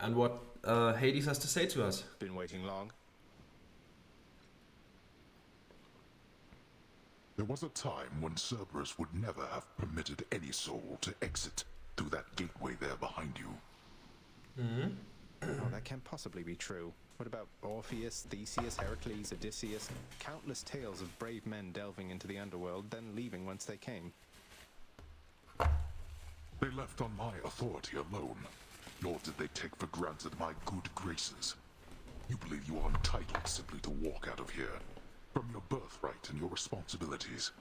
and what Hades has to say to us. Been waiting long? There was a time when Cerberus would never have permitted any soul to exit through that gateway there behind you. Oh, that can't possibly be true. What about Orpheus, Theseus, Heracles, Odysseus? Countless tales of brave men delving into the underworld, then leaving whence they came. They left on my authority alone, nor did they take for granted my good graces. You believe you are entitled simply to walk out of here, from your birthright and your responsibilities.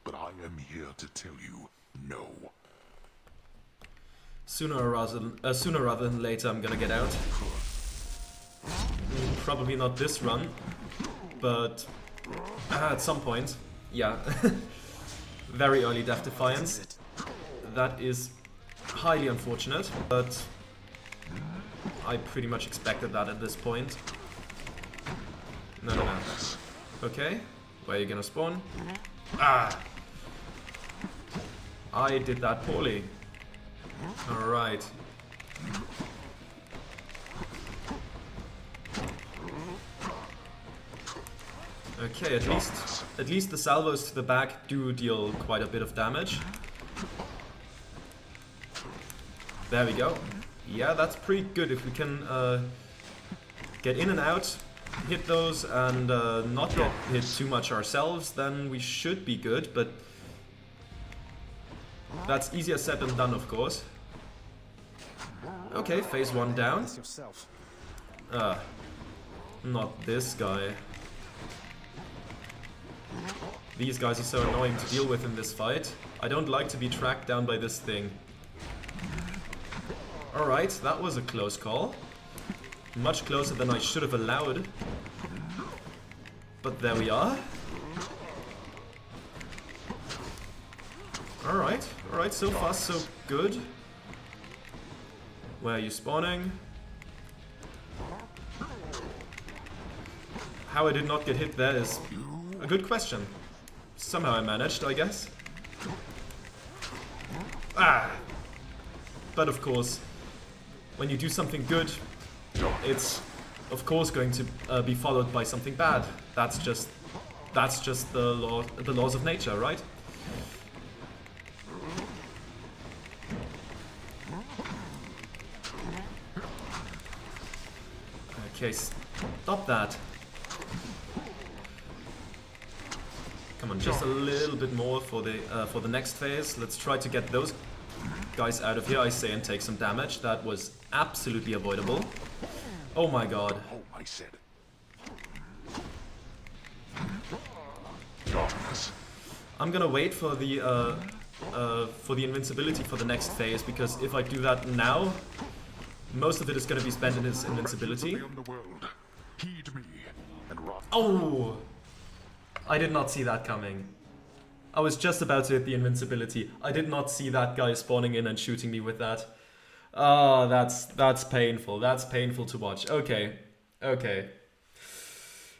But I am here to tell you, no. Sooner rather than later, I'm gonna get out. Probably not this run, but at some point, yeah. Very early Death Defiance. That is highly unfortunate, but I pretty much expected that at this point. No. Okay, where are you gonna spawn? Ah! I did that poorly. Alright. Okay, at least the salvos to the back do deal quite a bit of damage. There we go. Yeah, that's pretty good. If we can get in and out, hit those, and not get hit too much ourselves, then we should be good, but that's easier said than done, of course. Okay, phase 1 down. Not this guy. These guys are so annoying to deal with in this fight. I don't like to be tracked down by this thing. Alright, that was a close call. Much closer than I should have allowed. But there we are. Alright, so far so good. Where are you spawning? How I did not get hit there is a good question. Somehow I managed, I guess. Ah! But of course, when you do something good, it's of course going to be followed by something bad. That's just the laws of nature, right? Okay, stop that. Come on, just a little bit more for the next phase. Let's try to get those guys out of here, I say, and take some damage. That was absolutely avoidable. Oh my god. Oh, I said. I'm gonna wait for the invincibility for the next phase, because if I do that now, most of it is gonna be spent in his invincibility. Oh! I did not see that coming. I was just about to hit the invincibility. I did not see that guy spawning in and shooting me with that. Oh, that's painful. That's painful to watch. Okay.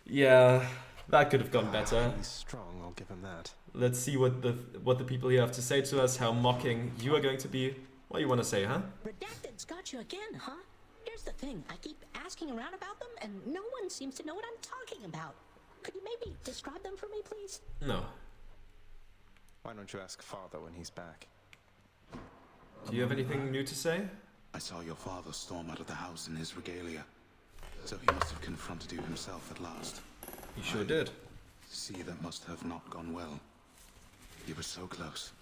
Yeah, that could have gone better. He's strong, I'll give him that. Let's see what the people here have to say to us, how mocking you are going to be. What do you want to say, huh? Redacted's got you again, huh? Here's the thing, I keep asking around about them, and no one seems to know what I'm talking about. Could you maybe describe them for me, please? No. Why don't you ask Father when he's back? Do you have anything new to say? I saw your father storm out of the house in his regalia, so he must have confronted you himself at last. He sure did. See, that must have not gone well. You were so close.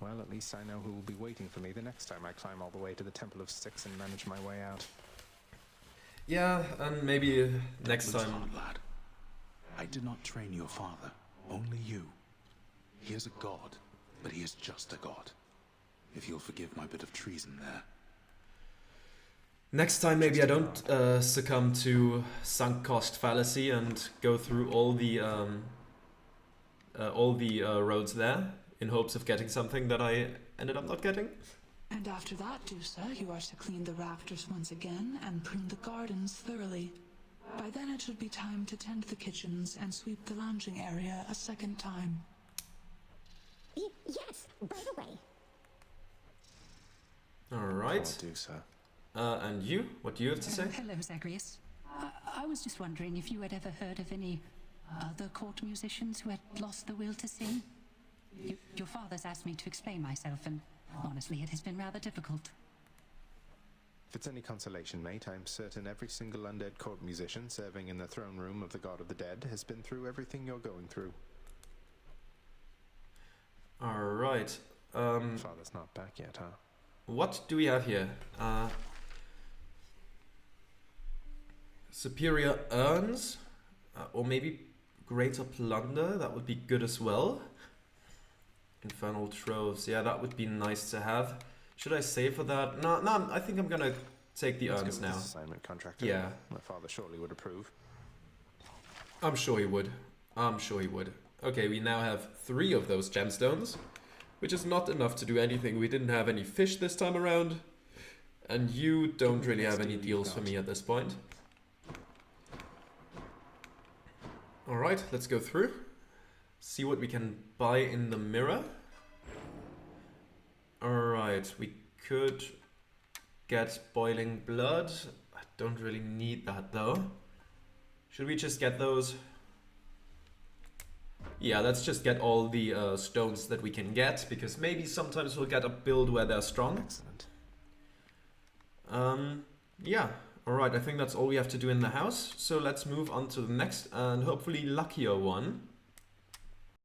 Well, at least I know who will be waiting for me the next time I climb all the way to the Temple of Styx and manage my way out. Yeah, and maybe next time. Hard, lad. I did not train your father, only you. He is a god, but he is just a god. If you'll forgive my bit of treason there. Next time maybe I don't succumb to sunk cost fallacy and go through all the roads there in hopes of getting something that I ended up not getting. And after that, Dusa, you are to clean the rafters once again and prune the gardens thoroughly. By then it should be time to tend the kitchens and sweep the lounging area a second time. Yes, right away. Alright. I'll do so. And you? What do you have to say? Hello, Zagreus. I was just wondering if you had ever heard of any other court musicians who had lost the will to sing? Your father's asked me to explain myself, and honestly, it has been rather difficult. If it's any consolation, mate, I'm certain every single undead court musician serving in the throne room of the God of the Dead has been through everything you're going through. Alright. Father's not back yet, huh? What do we have here? Superior urns? Or maybe greater plunder? That would be good as well. Infernal troves. Yeah, that would be nice to have. Should I save for that? No, I think I'm gonna take the urns now. Assignment contract. Yeah. My father surely would approve. I'm sure he would. I'm sure he would. Okay, we now have 3 of those gemstones, which is not enough to do anything. We didn't have any fish this time around, and you don't really have any deals for me at this point. Alright, let's go through. See what we can buy in the mirror. Alright, we could get boiling blood. I don't really need that though. Should we just get those? Yeah, let's just get all the stones that we can get, because maybe sometimes we'll get a build where they're strong. Excellent. Yeah, alright, I think that's all we have to do in the house. So let's move on to the next and hopefully luckier one.